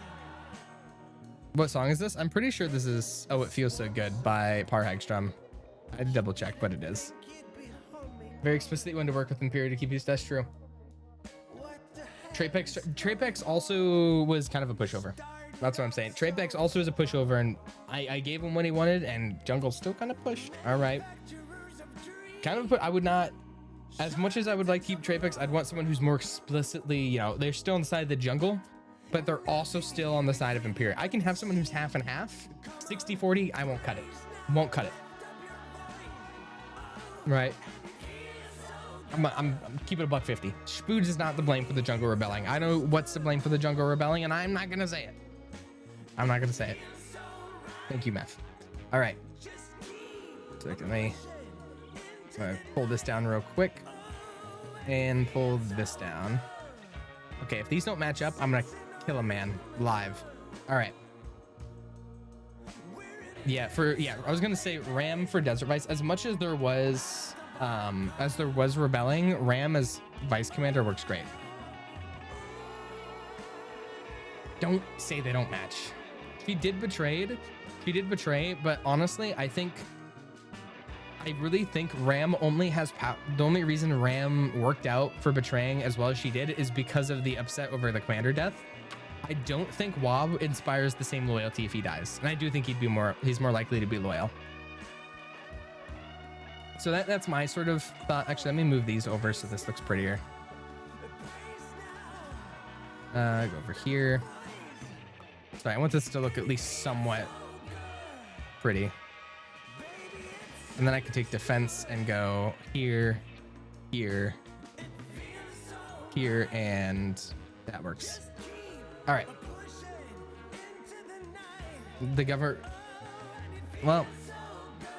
What song is this? I'm pretty sure this is Oh It Feels So Good by Par Hagstrom. I had to double check, but it is. Very explicitly when to work with Imperia to keep you. That's true. Trapex also was kind of a pushover. That's what I'm saying. Trapex also is a pushover, and I gave him what he wanted, and Jungle still kind of pushed. All right. Kind of, I would not... As much as I would like to keep Trapex, I'd want someone who's more explicitly, you know, they're still on the side of the Jungle, but they're also still on the side of Imperia. I can have someone who's half and half, 60-40, I won't cut it. Won't cut it. Right. I'm keeping it $150. Spooge is not the blame for the Jungle rebelling. I know what's to blame for the Jungle rebelling, and I'm not gonna say it. I'm not gonna say it. Thank you, Meth. All right. So let me pull this down real quick and pull this down. Okay, if these don't match up, I'm gonna kill a man live. All right. Yeah, I was gonna say Ram for Desert Vice. As much as there was rebelling, Ram as Vice Commander works great. Don't say they don't match. She did betray, but honestly, I really think Ram only has power. The only reason Ram worked out for betraying as well as she did is because of the upset over the commander death. I don't think Wob inspires the same loyalty if he dies, and I do think he's more likely to be loyal. So that's my sort of thought. Actually, let me move these over so this looks prettier. Go over here. Sorry, I want this to look at least somewhat pretty. And then I can take defense and go here, here, here, and that works. All right. The governor. Well,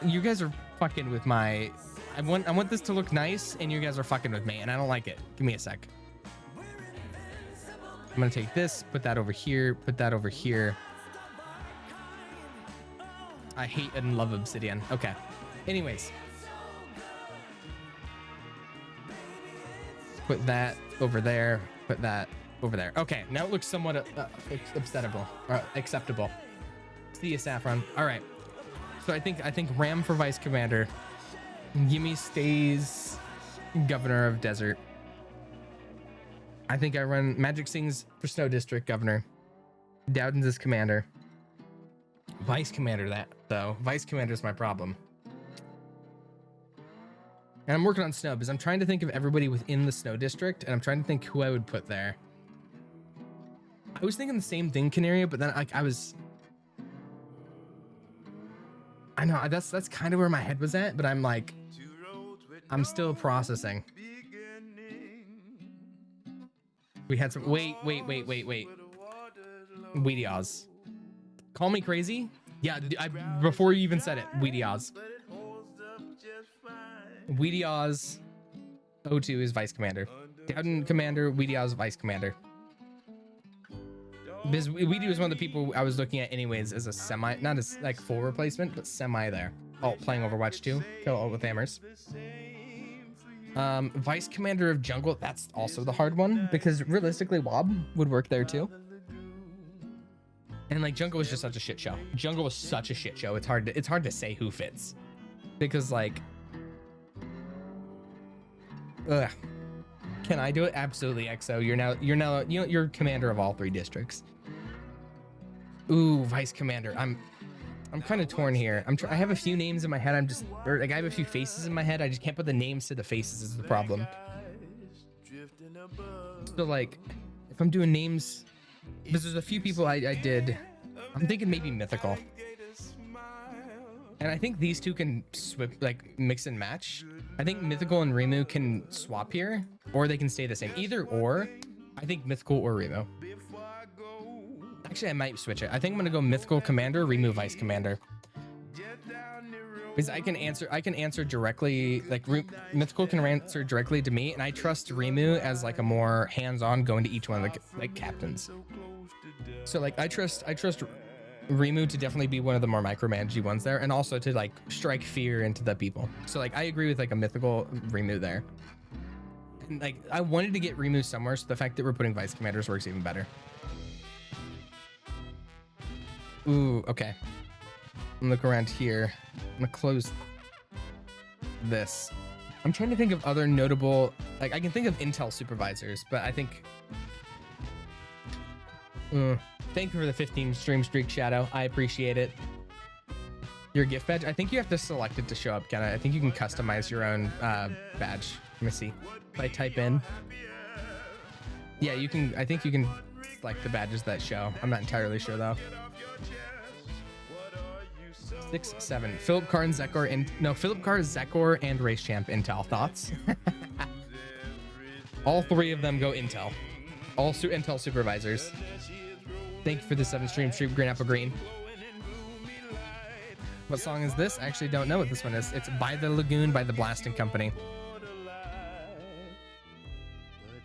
you guys are fucking with my. I want this to look nice, and you guys are fucking with me, and I don't like it. Give me a sec. I'm gonna take this, put that over here, put that over here. I hate and love obsidian. Okay. Anyways, put that over there, put that over there. Okay, now it looks somewhat acceptable. See you, Saffron. All right. So I think Ram for Vice Commander. Gimme stays Governor of Desert. I think I run Magic Sings for Snow District Governor. Dowden's is Commander. Vice Commander that, though. Vice Commander is my problem. And I'm working on Snow because I'm trying to think of everybody within the Snow District, and I'm trying to think who I would put there. I was thinking the same thing, Canaria, but then I know that's kind of where my head was at, but I'm like, I'm still processing. We had some, wait. Weedy Oz. Call me crazy? Yeah, before you even said it, Weedy Oz. Weedy Oz, O2 is Vice Commander. Dowden Commander, Weedy Oz Vice Commander. Because Weedy was one of the people I was looking at anyways as a semi, not as like full replacement, but semi there. Oh, playing Overwatch 2, kill all with hammers. Vice Commander of Jungle, that's also the hard one because realistically Wob would work there too. And like Jungle was just such a shit show. Jungle was such a shit show. It's hard to say who fits because like, ugh. Can I do it? Absolutely, EXO. You're commander of all 3 districts. Ooh, Vice Commander. I'm kind of torn here. I have a few names in my head. I have a few faces in my head. I just can't put the names to the faces is the problem. So like, if I'm doing names, because there's a few people I did. I'm thinking maybe Mythical. And I think these two can mix and match. I think Mythical and Remu can swap here, or they can stay the same. Either or, I think Mythical or Remu. Actually, I might switch it. I think I'm gonna go Mythical Commander, Remu Vice Commander. Because I can answer directly, like Mythical can answer directly to me, and I trust Remu as like a more hands-on going to each one of the like captains. So like I trust Remu to definitely be one of the more micromanagey ones there, and also to like strike fear into the people. So like I agree with like a Mythical Remu there. And like I wanted to get Remu somewhere, so the fact that we're putting Vice Commanders works even better. Ooh, okay. I'm gonna look around here. I'm gonna close this. I'm trying to think of other notable, like I can think of Intel supervisors, but I think thank you for the 15 stream streak, Shadow. I appreciate it. Your gift badge, I think you have to select it to show up, Kenna. I think you can customize your own badge. Let me see. If I type in, yeah, you can. I think you can select the badges that show. I'm not entirely sure though. 6, 7. Philip Carr and Zekor, and no, Philip Carr, Zekor, and Race Champ Intel. Thoughts? All 3 of them go Intel. All Intel supervisors. Thank you for the 7 stream, Green Apple Green. What song is this? I actually don't know what this one is. It's By the Lagoon by the Blasting Company.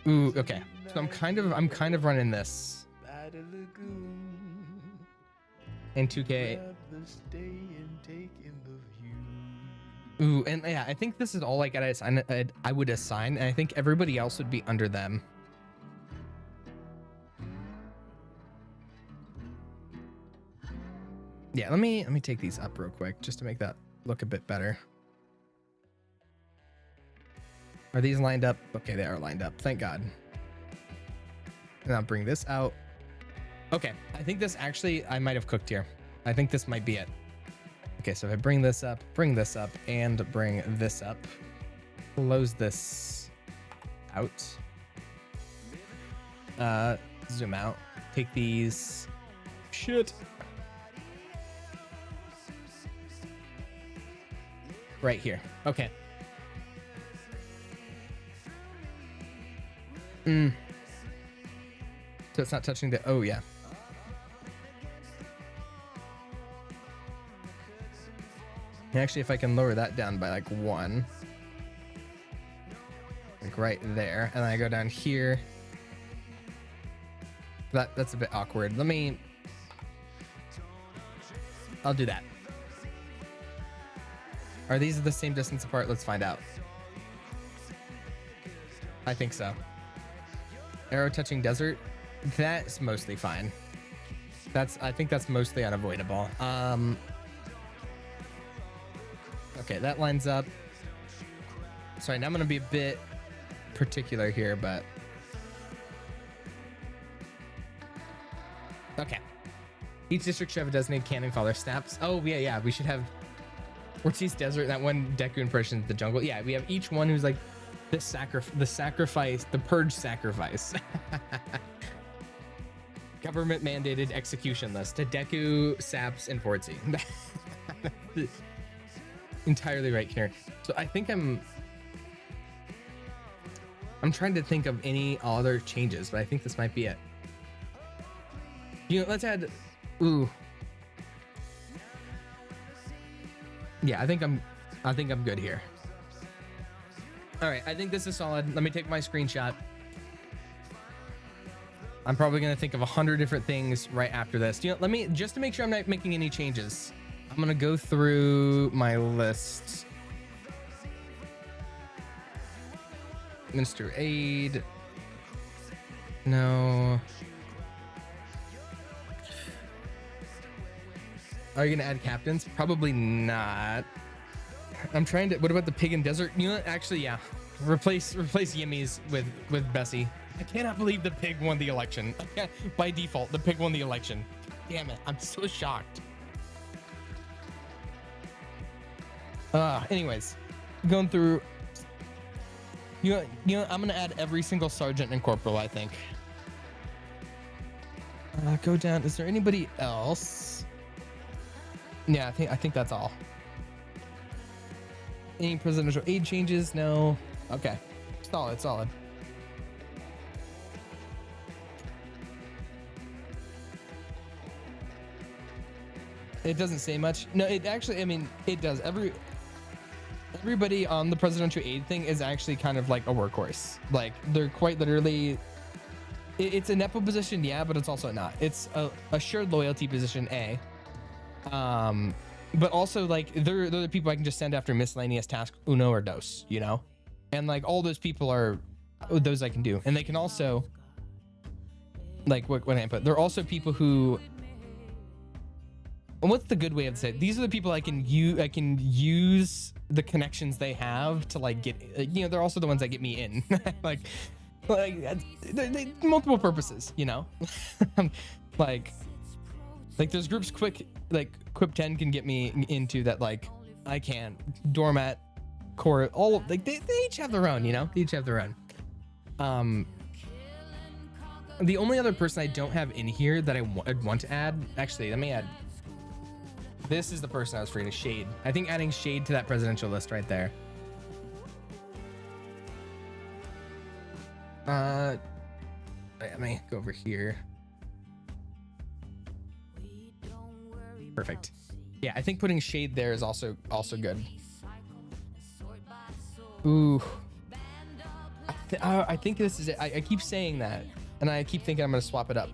Ooh, okay. So I'm kind of running this. In 2K. Ooh, and yeah, I think this is all I would assign, and I think everybody else would be under them. Yeah, let me take these up real quick just to make that look a bit better. Are these lined up? Okay, they are lined up. Thank God. And I'll bring this out. Okay, I think this actually, I might have cooked here. I think this might be it. Okay, so if I bring this up, and bring this up, close this out, zoom out, take these, shit. Right here, okay. So it's not touching the, oh yeah. And actually, if I can lower that down by like 1, like right there, and then I go down here, that's a bit awkward. I'll do that. Are these the same distance apart? Let's find out. I think so. Arrow touching desert, that's mostly fine. I think that's mostly unavoidable. Okay, that lines up. Sorry, now I'm gonna be a bit particular here, but Okay. Each district should have a designated cannon for all their snaps. Oh yeah, we should have Ortiz Desert, that one Deku impression, the jungle. Yeah, we have each one who's like the sacrifice, the purge sacrifice. Government mandated execution list to Deku, Saps, and Fortzy. Entirely right here. So I think I'm trying to think of any other changes, but I think this might be it. You know, let's add. Ooh. Yeah, I think I'm good here. All right, I think this is solid. Let me take my screenshot. I'm probably gonna think of 100 different things right after this. You know, let me, just to make sure I'm not making any changes, I'm gonna go through my list. Minister Aid. No. Are you gonna add captains? Probably not. I'm trying to. What about the pig and desert? You know what? Actually, yeah. Replace Yimmy's with Bessie. I cannot believe the pig won the election. By default, the pig won the election. Damn it! I'm so shocked. Anyways, going through. You know, I'm gonna add every single sergeant and corporal. I think. Go down. Is there anybody else? Yeah, I think that's all. Any presidential aid changes? No. Okay. Solid. It doesn't say much. No, it actually, I mean, it does. Everybody on the presidential aid thing is actually kind of like a workhorse. Like, they're quite literally, it's a nepo position, yeah, but it's also not. It's a shared loyalty position, A. But also, like, they're the people I can just send after miscellaneous task uno or dos, you know? And like, all those people are those I can do. And they can also, like, what I put, they're also people who, what's the good way of saying it? These are the people I can use the connections they have to like get, you know, they're also the ones that get me in. like they multiple purposes, you know? like there's groups quick, like Quip 10 can get me into that, like I can't. Doormat, Core, all like they each have their own, you know? They each have their own. The only other person I don't have in here that I'd want to add, actually, let me add. This is the person I was free to Shade. I think adding Shade to that presidential list right there. Let me go over here. Perfect. Yeah, I think putting Shade there is also good. Ooh. I think this is it. I keep saying that, and I keep thinking I'm gonna swap it up.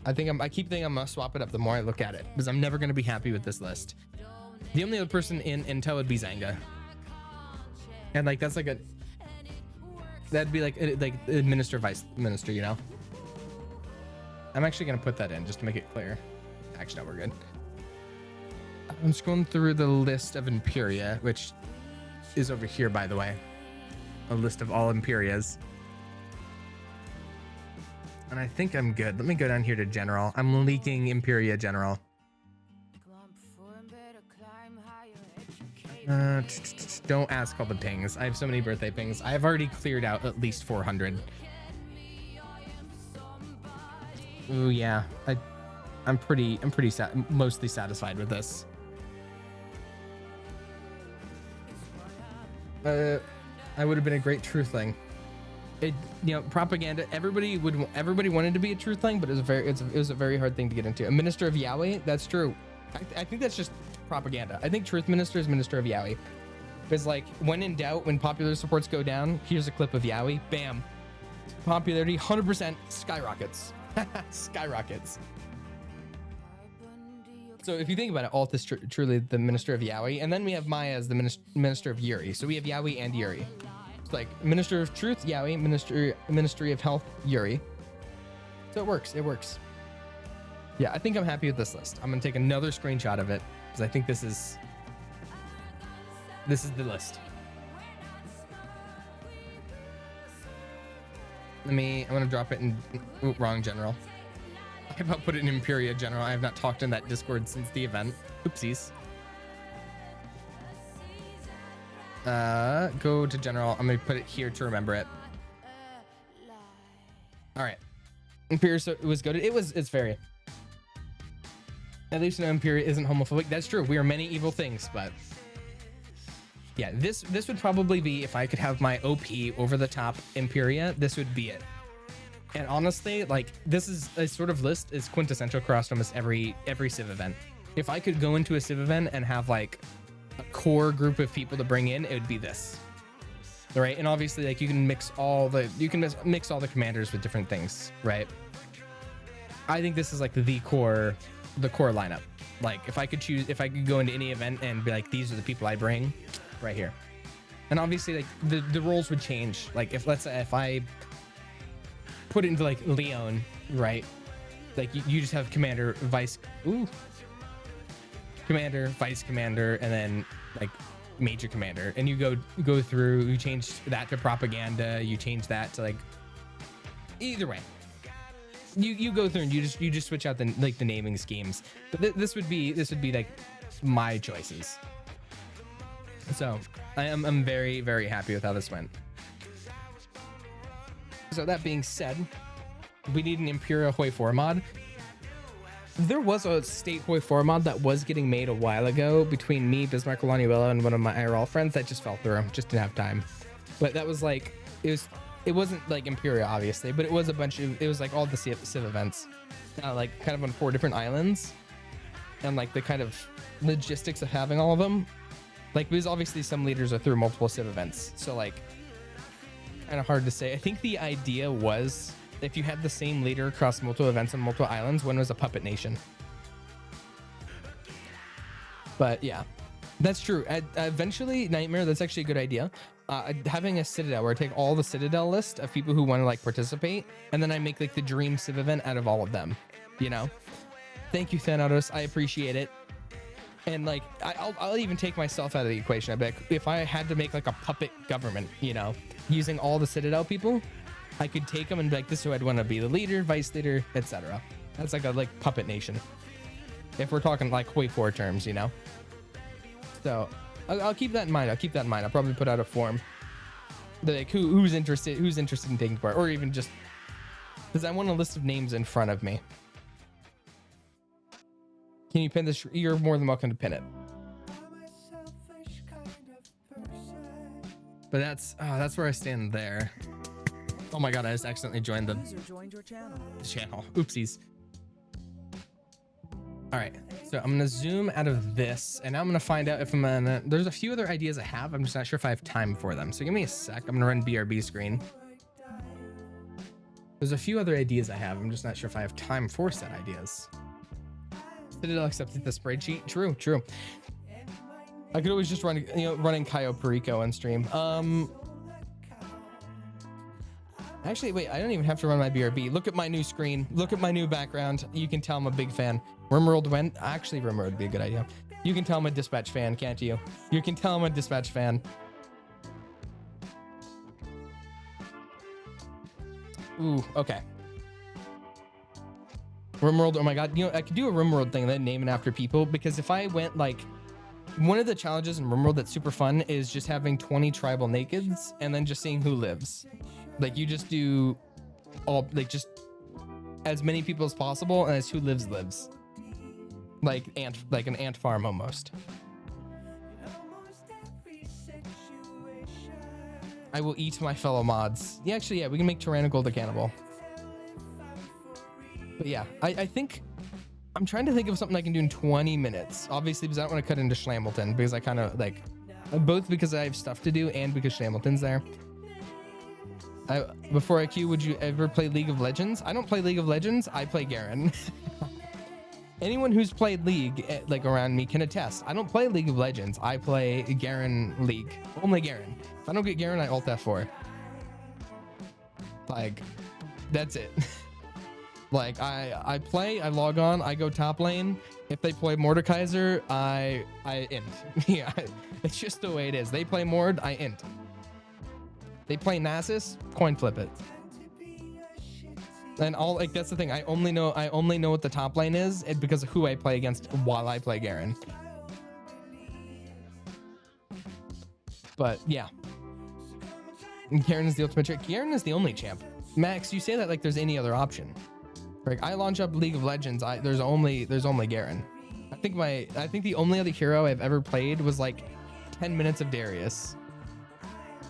I keep thinking I'm gonna swap it up the more I look at it, because I'm never gonna be happy with this list. The only other person in Intel would be Zanga, and like that's like that'd be like minister, vice minister, you know. I'm actually gonna put that in just to make it clear. Actually, no, we're good. I'm just going through the list of Imperia, which is over here, by the way. A list of all Imperias. And I think I'm good. Let me go down here to General. I'm leaking Imperia General. Don't ask all the pings. I have so many birthday pings. I've already cleared out at least 400. Ooh, yeah. I'm mostly satisfied with this. I would have been a great truthling. It, you know, propaganda. Everybody wanted to be a truthling, but it was a very hard thing to get into. A minister of Yahweh. That's true. I think that's just propaganda. I think truth minister is minister of Yahweh. Because like when in doubt, when popular supports go down, here's a clip of Yahweh. Bam. Popularity 100% skyrockets. Skyrockets. So if you think about it, Alt is truly the minister of Yahweh, and then we have Maya as the minister of Yuri. So we have Yahweh and Yuri. It's like minister of truth, Yahweh, ministry of health, Yuri. So it works. It works. Yeah, I think I'm happy with this list. I'm gonna take another screenshot of it because I think this is the list. I'm gonna drop it in wrong general. I about put it in Imperia General. I have not talked in that Discord since the event. Oopsies. Go to General. I'm gonna put it here to remember it. All right. Imperia was goated. It's very. At least no, Imperia isn't homophobic. That's true. We are many evil things, but yeah, this would probably be, if I could have my OP over the top Imperia, this would be it. And honestly, like, this is a sort of list is quintessential across almost every Civ event. If I could go into a Civ event and have like a core group of people to bring in, it would be this. Right? And obviously, like, you can mix all the commanders with different things, right? I think this is like the core lineup. Like, if I could go into any event and be like, these are the people I bring, right here. And obviously, like, the roles would change. Like, let's say if I put it into like Leon, right? Like, you just have commander, vice commander, and then like major commander, and you go through, you change that to propaganda, you change that to like, either way, you go through and you just switch out the naming schemes. But this would be like my choices. So I'm very, very happy with how this went. So that being said, we need an Imperia Hoi 4 mod. There was a state Hoi 4 mod that was getting made a while ago between me, Bismarck Olanuela, and one of my IRL friends that just fell through. Just didn't have time. But that was like, it wasn't like Imperia, obviously, but it was it was like all the Civ events, like kind of on 4 different islands, and like the kind of logistics of having all of them. Like, because obviously some leaders are through multiple Civ events, so like, kind of hard to say. I think the idea was, if you had the same leader across multiple events on multiple islands, one was a puppet nation. But yeah, that's true. Eventually, Nightmare, that's actually a good idea. Having a Citadel where I take all the Citadel list of people who want to like participate, and then I make like the dream Civ event out of all of them, you know? Thank you, Thanatos. I appreciate it. And like, I'll even take myself out of the equation. I bet if I had to make like a puppet government, you know, using all the Citadel people, I could take them and be like, this is who I'd want to be, the leader, vice leader, etc. That's like a puppet nation. If we're talking like Hoi 4 terms, you know? So I'll keep that in mind. I'll probably put out a form. Like, who's interested in taking part, or even just because I want a list of names in front of me. Can you pin this? You're more than welcome to pin it. But that's where I stand there. Oh my god, I just accidentally joined the channel. Oopsies. All right, so I'm gonna zoom out of this, and now I'm gonna find out if there's a few other ideas I have. I'm just not sure if I have time for them. So give me a sec. I'm gonna run BRB screen. There's a few other ideas I have. I'm just not sure if I have time for said ideas. Citadel accepted the spreadsheet. True. I could always just running Caio Perico on stream. Actually, wait, I don't even have to run my BRB. Look at my new screen. Look at my new background. You can tell I'm a big fan. Rimworld went. Actually, Rimworld would be a good idea. You can tell I'm a Dispatch fan, can't you? You can tell I'm a Dispatch fan. Ooh, okay. Rimworld, oh my god. You know, I could do a Rimworld thing, then name it after people, because if I went like, one of the challenges in Rimworld that's super fun is just having 20 tribal nakeds and then just seeing who lives. Like, you just do all, like, just as many people as possible, and as who lives. Like an ant farm almost. I will eat my fellow mods. Yeah, actually, yeah, we can make Tyrannical the cannibal. But yeah, I think I'm trying to think of something I can do in 20 minutes. Obviously, because I don't want to cut into Schlamilton, because I kind of like, both because I have stuff to do and because Schlamilton's there. Before IQ, would you ever play League of Legends? I don't play League of Legends. I play Garen. Anyone who's played League, like around me, can attest. I don't play League of Legends. I play Garen League. Only Garen. If I don't get Garen, I Alt F4. Like, that's it. Like, I play, I log on, I go top lane. If they play Mordekaiser, I int. Yeah, it's just the way it is. They play Mord, I int. They play Nasus, coin flip it. And all like that's the thing. I only know what the top lane is because of who I play against while I play Garen. But yeah, Garen is the ultimate champ. Garen is the only champ. Max, you say that like there's any other option. Like I launch up League of Legends, there's only Garen. I think the only other hero I've ever played was like 10 minutes of Darius.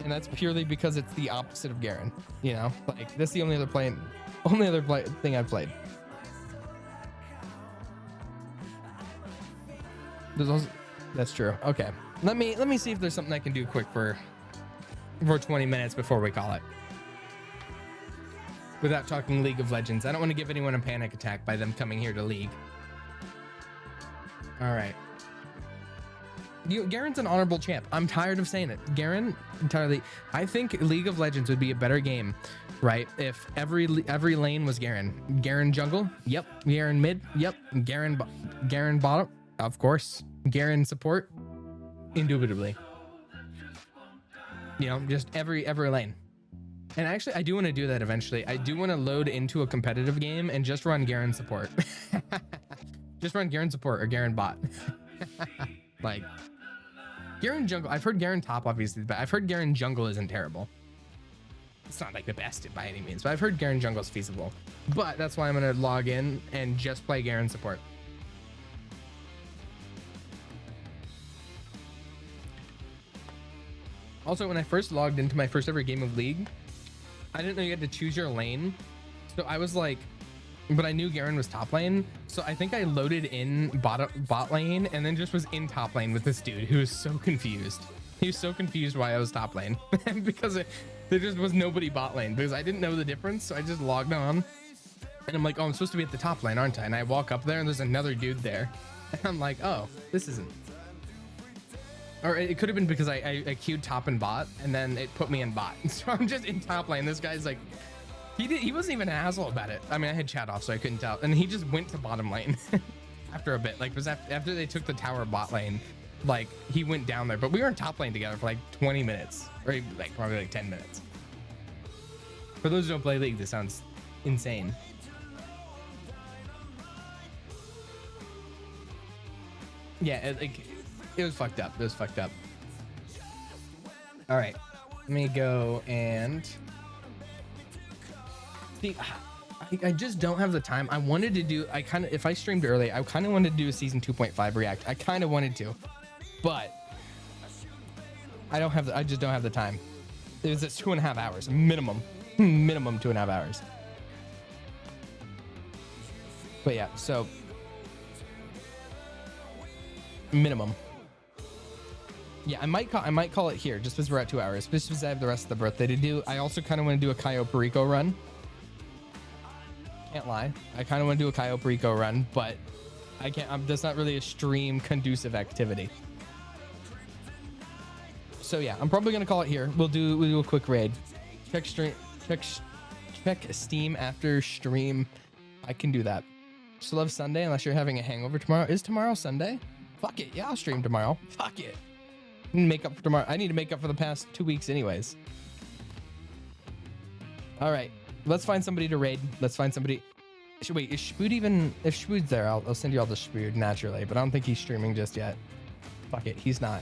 And that's purely because it's the opposite of Garen, you know? Like that's the only other thing I've played. There's also, that's true. Okay. Let me see if there's something I can do quick for 20 minutes before we call it. Without talking League of Legends. I don't want to give anyone a panic attack by them coming here to League. All right. Garen's an honorable champ. I'm tired of saying it. Garen, entirely. I think League of Legends would be a better game, right? If every lane was Garen. Garen jungle? Yep. Garen mid? Yep. Garen bottom? Of course. Garen support? Indubitably. You know, just every lane. And actually, I do want to do that eventually. I do want to load into a competitive game and just run Garen support. Just run Garen support or Garen bot. Like, Garen jungle. I've heard Garen top, obviously, but I've heard Garen jungle isn't terrible. It's not like the best by any means, but I've heard Garen jungle is feasible. But that's why I'm going to log in and just play Garen support. Also, when I first logged into my first ever game of League, I didn't know you had to choose your lane. So I was like, but I knew Garen was top lane. So I think I loaded in bot lane and then just was in top lane with this dude who was so confused. He was so confused why I was top lane because there just was nobody bot lane because I didn't know the difference. So I just logged on and I'm like, oh, I'm supposed to be at the top lane, aren't I? And I walk up there and there's another dude there. And I'm like, oh, this isn't. Or it could have been because I queued top and bot and then it put me in bot. So I'm just in top lane. This guy's like, he wasn't even an asshole about it. I mean, I had chat off so I couldn't tell. And he just went to bottom lane after a bit. Like, was after they took the tower bot lane, like he went down there. But we were in top lane together for like 20 minutes or like probably like 10 minutes. For those who don't play League, this sounds insane. Yeah, it was fucked up. It was fucked up. All right, let me go and see. I just don't have the time. I wanted to do. If I streamed early, I kind of wanted to do a season 2.5 react. I kind of wanted to, but I don't have. I just don't have the time. It was at 2.5 hours minimum. Minimum 2.5 hours. But yeah, so minimum. Yeah, I might call it here just because we're at 2 hours. Just because I have the rest of the birthday to do. I also kind of want to do a Cayo Perico run. Can't lie. I kind of want to do a Cayo Perico run, but I can't. That's not really a stream conducive activity. So yeah, I'm probably gonna call it here. We'll do a quick raid. Check Steam after stream. I can do that. Still love Sunday unless you're having a hangover tomorrow. Is tomorrow Sunday? Fuck it. Yeah, I'll stream tomorrow. Fuck it. Make up for tomorrow. I need to make up for the past 2 weeks anyways. All right, let's find somebody to raid. Let's find somebody. Wait, is Spood even? If Spood's there, I'll send you all the Spood naturally, but I don't think he's streaming just yet. Fuck it, he's not.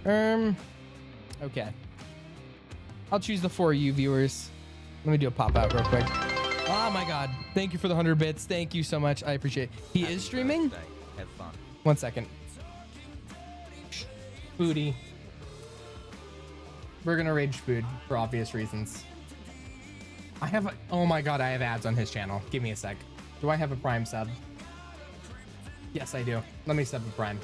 Okay. I'll choose the 4 of you viewers. Let me do a pop out real quick. Oh my god, thank you for the 100 bits. Thank you so much. I appreciate it. He is streaming? Have fun. 1 second. Spoody. We're gonna raid Spood for obvious reasons. Oh my god, I have ads on his channel. Give me a sec. Do I have a Prime sub? Yes, I do. Let me sub a Prime.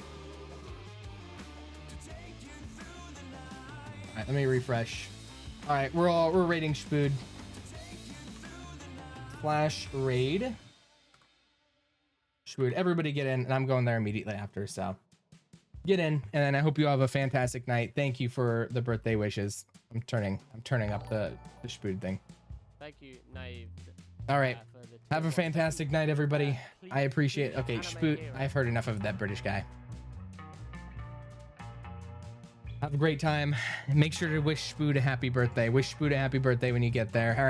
All right, let me refresh. All right, we're raiding Spood. Flash raid. Spood. Everybody get in, and I'm going there immediately after. So get in, and then I hope you all have a fantastic night. Thank you for the birthday wishes. I'm turning up the Spood thing. Thank you, Naive. All right. Have a fantastic night, everybody. I appreciate it. Okay, Spood. I've heard enough of that British guy. Have a great time. Make sure to wish Spood a happy birthday. Wish Spood a happy birthday when you get there. All right.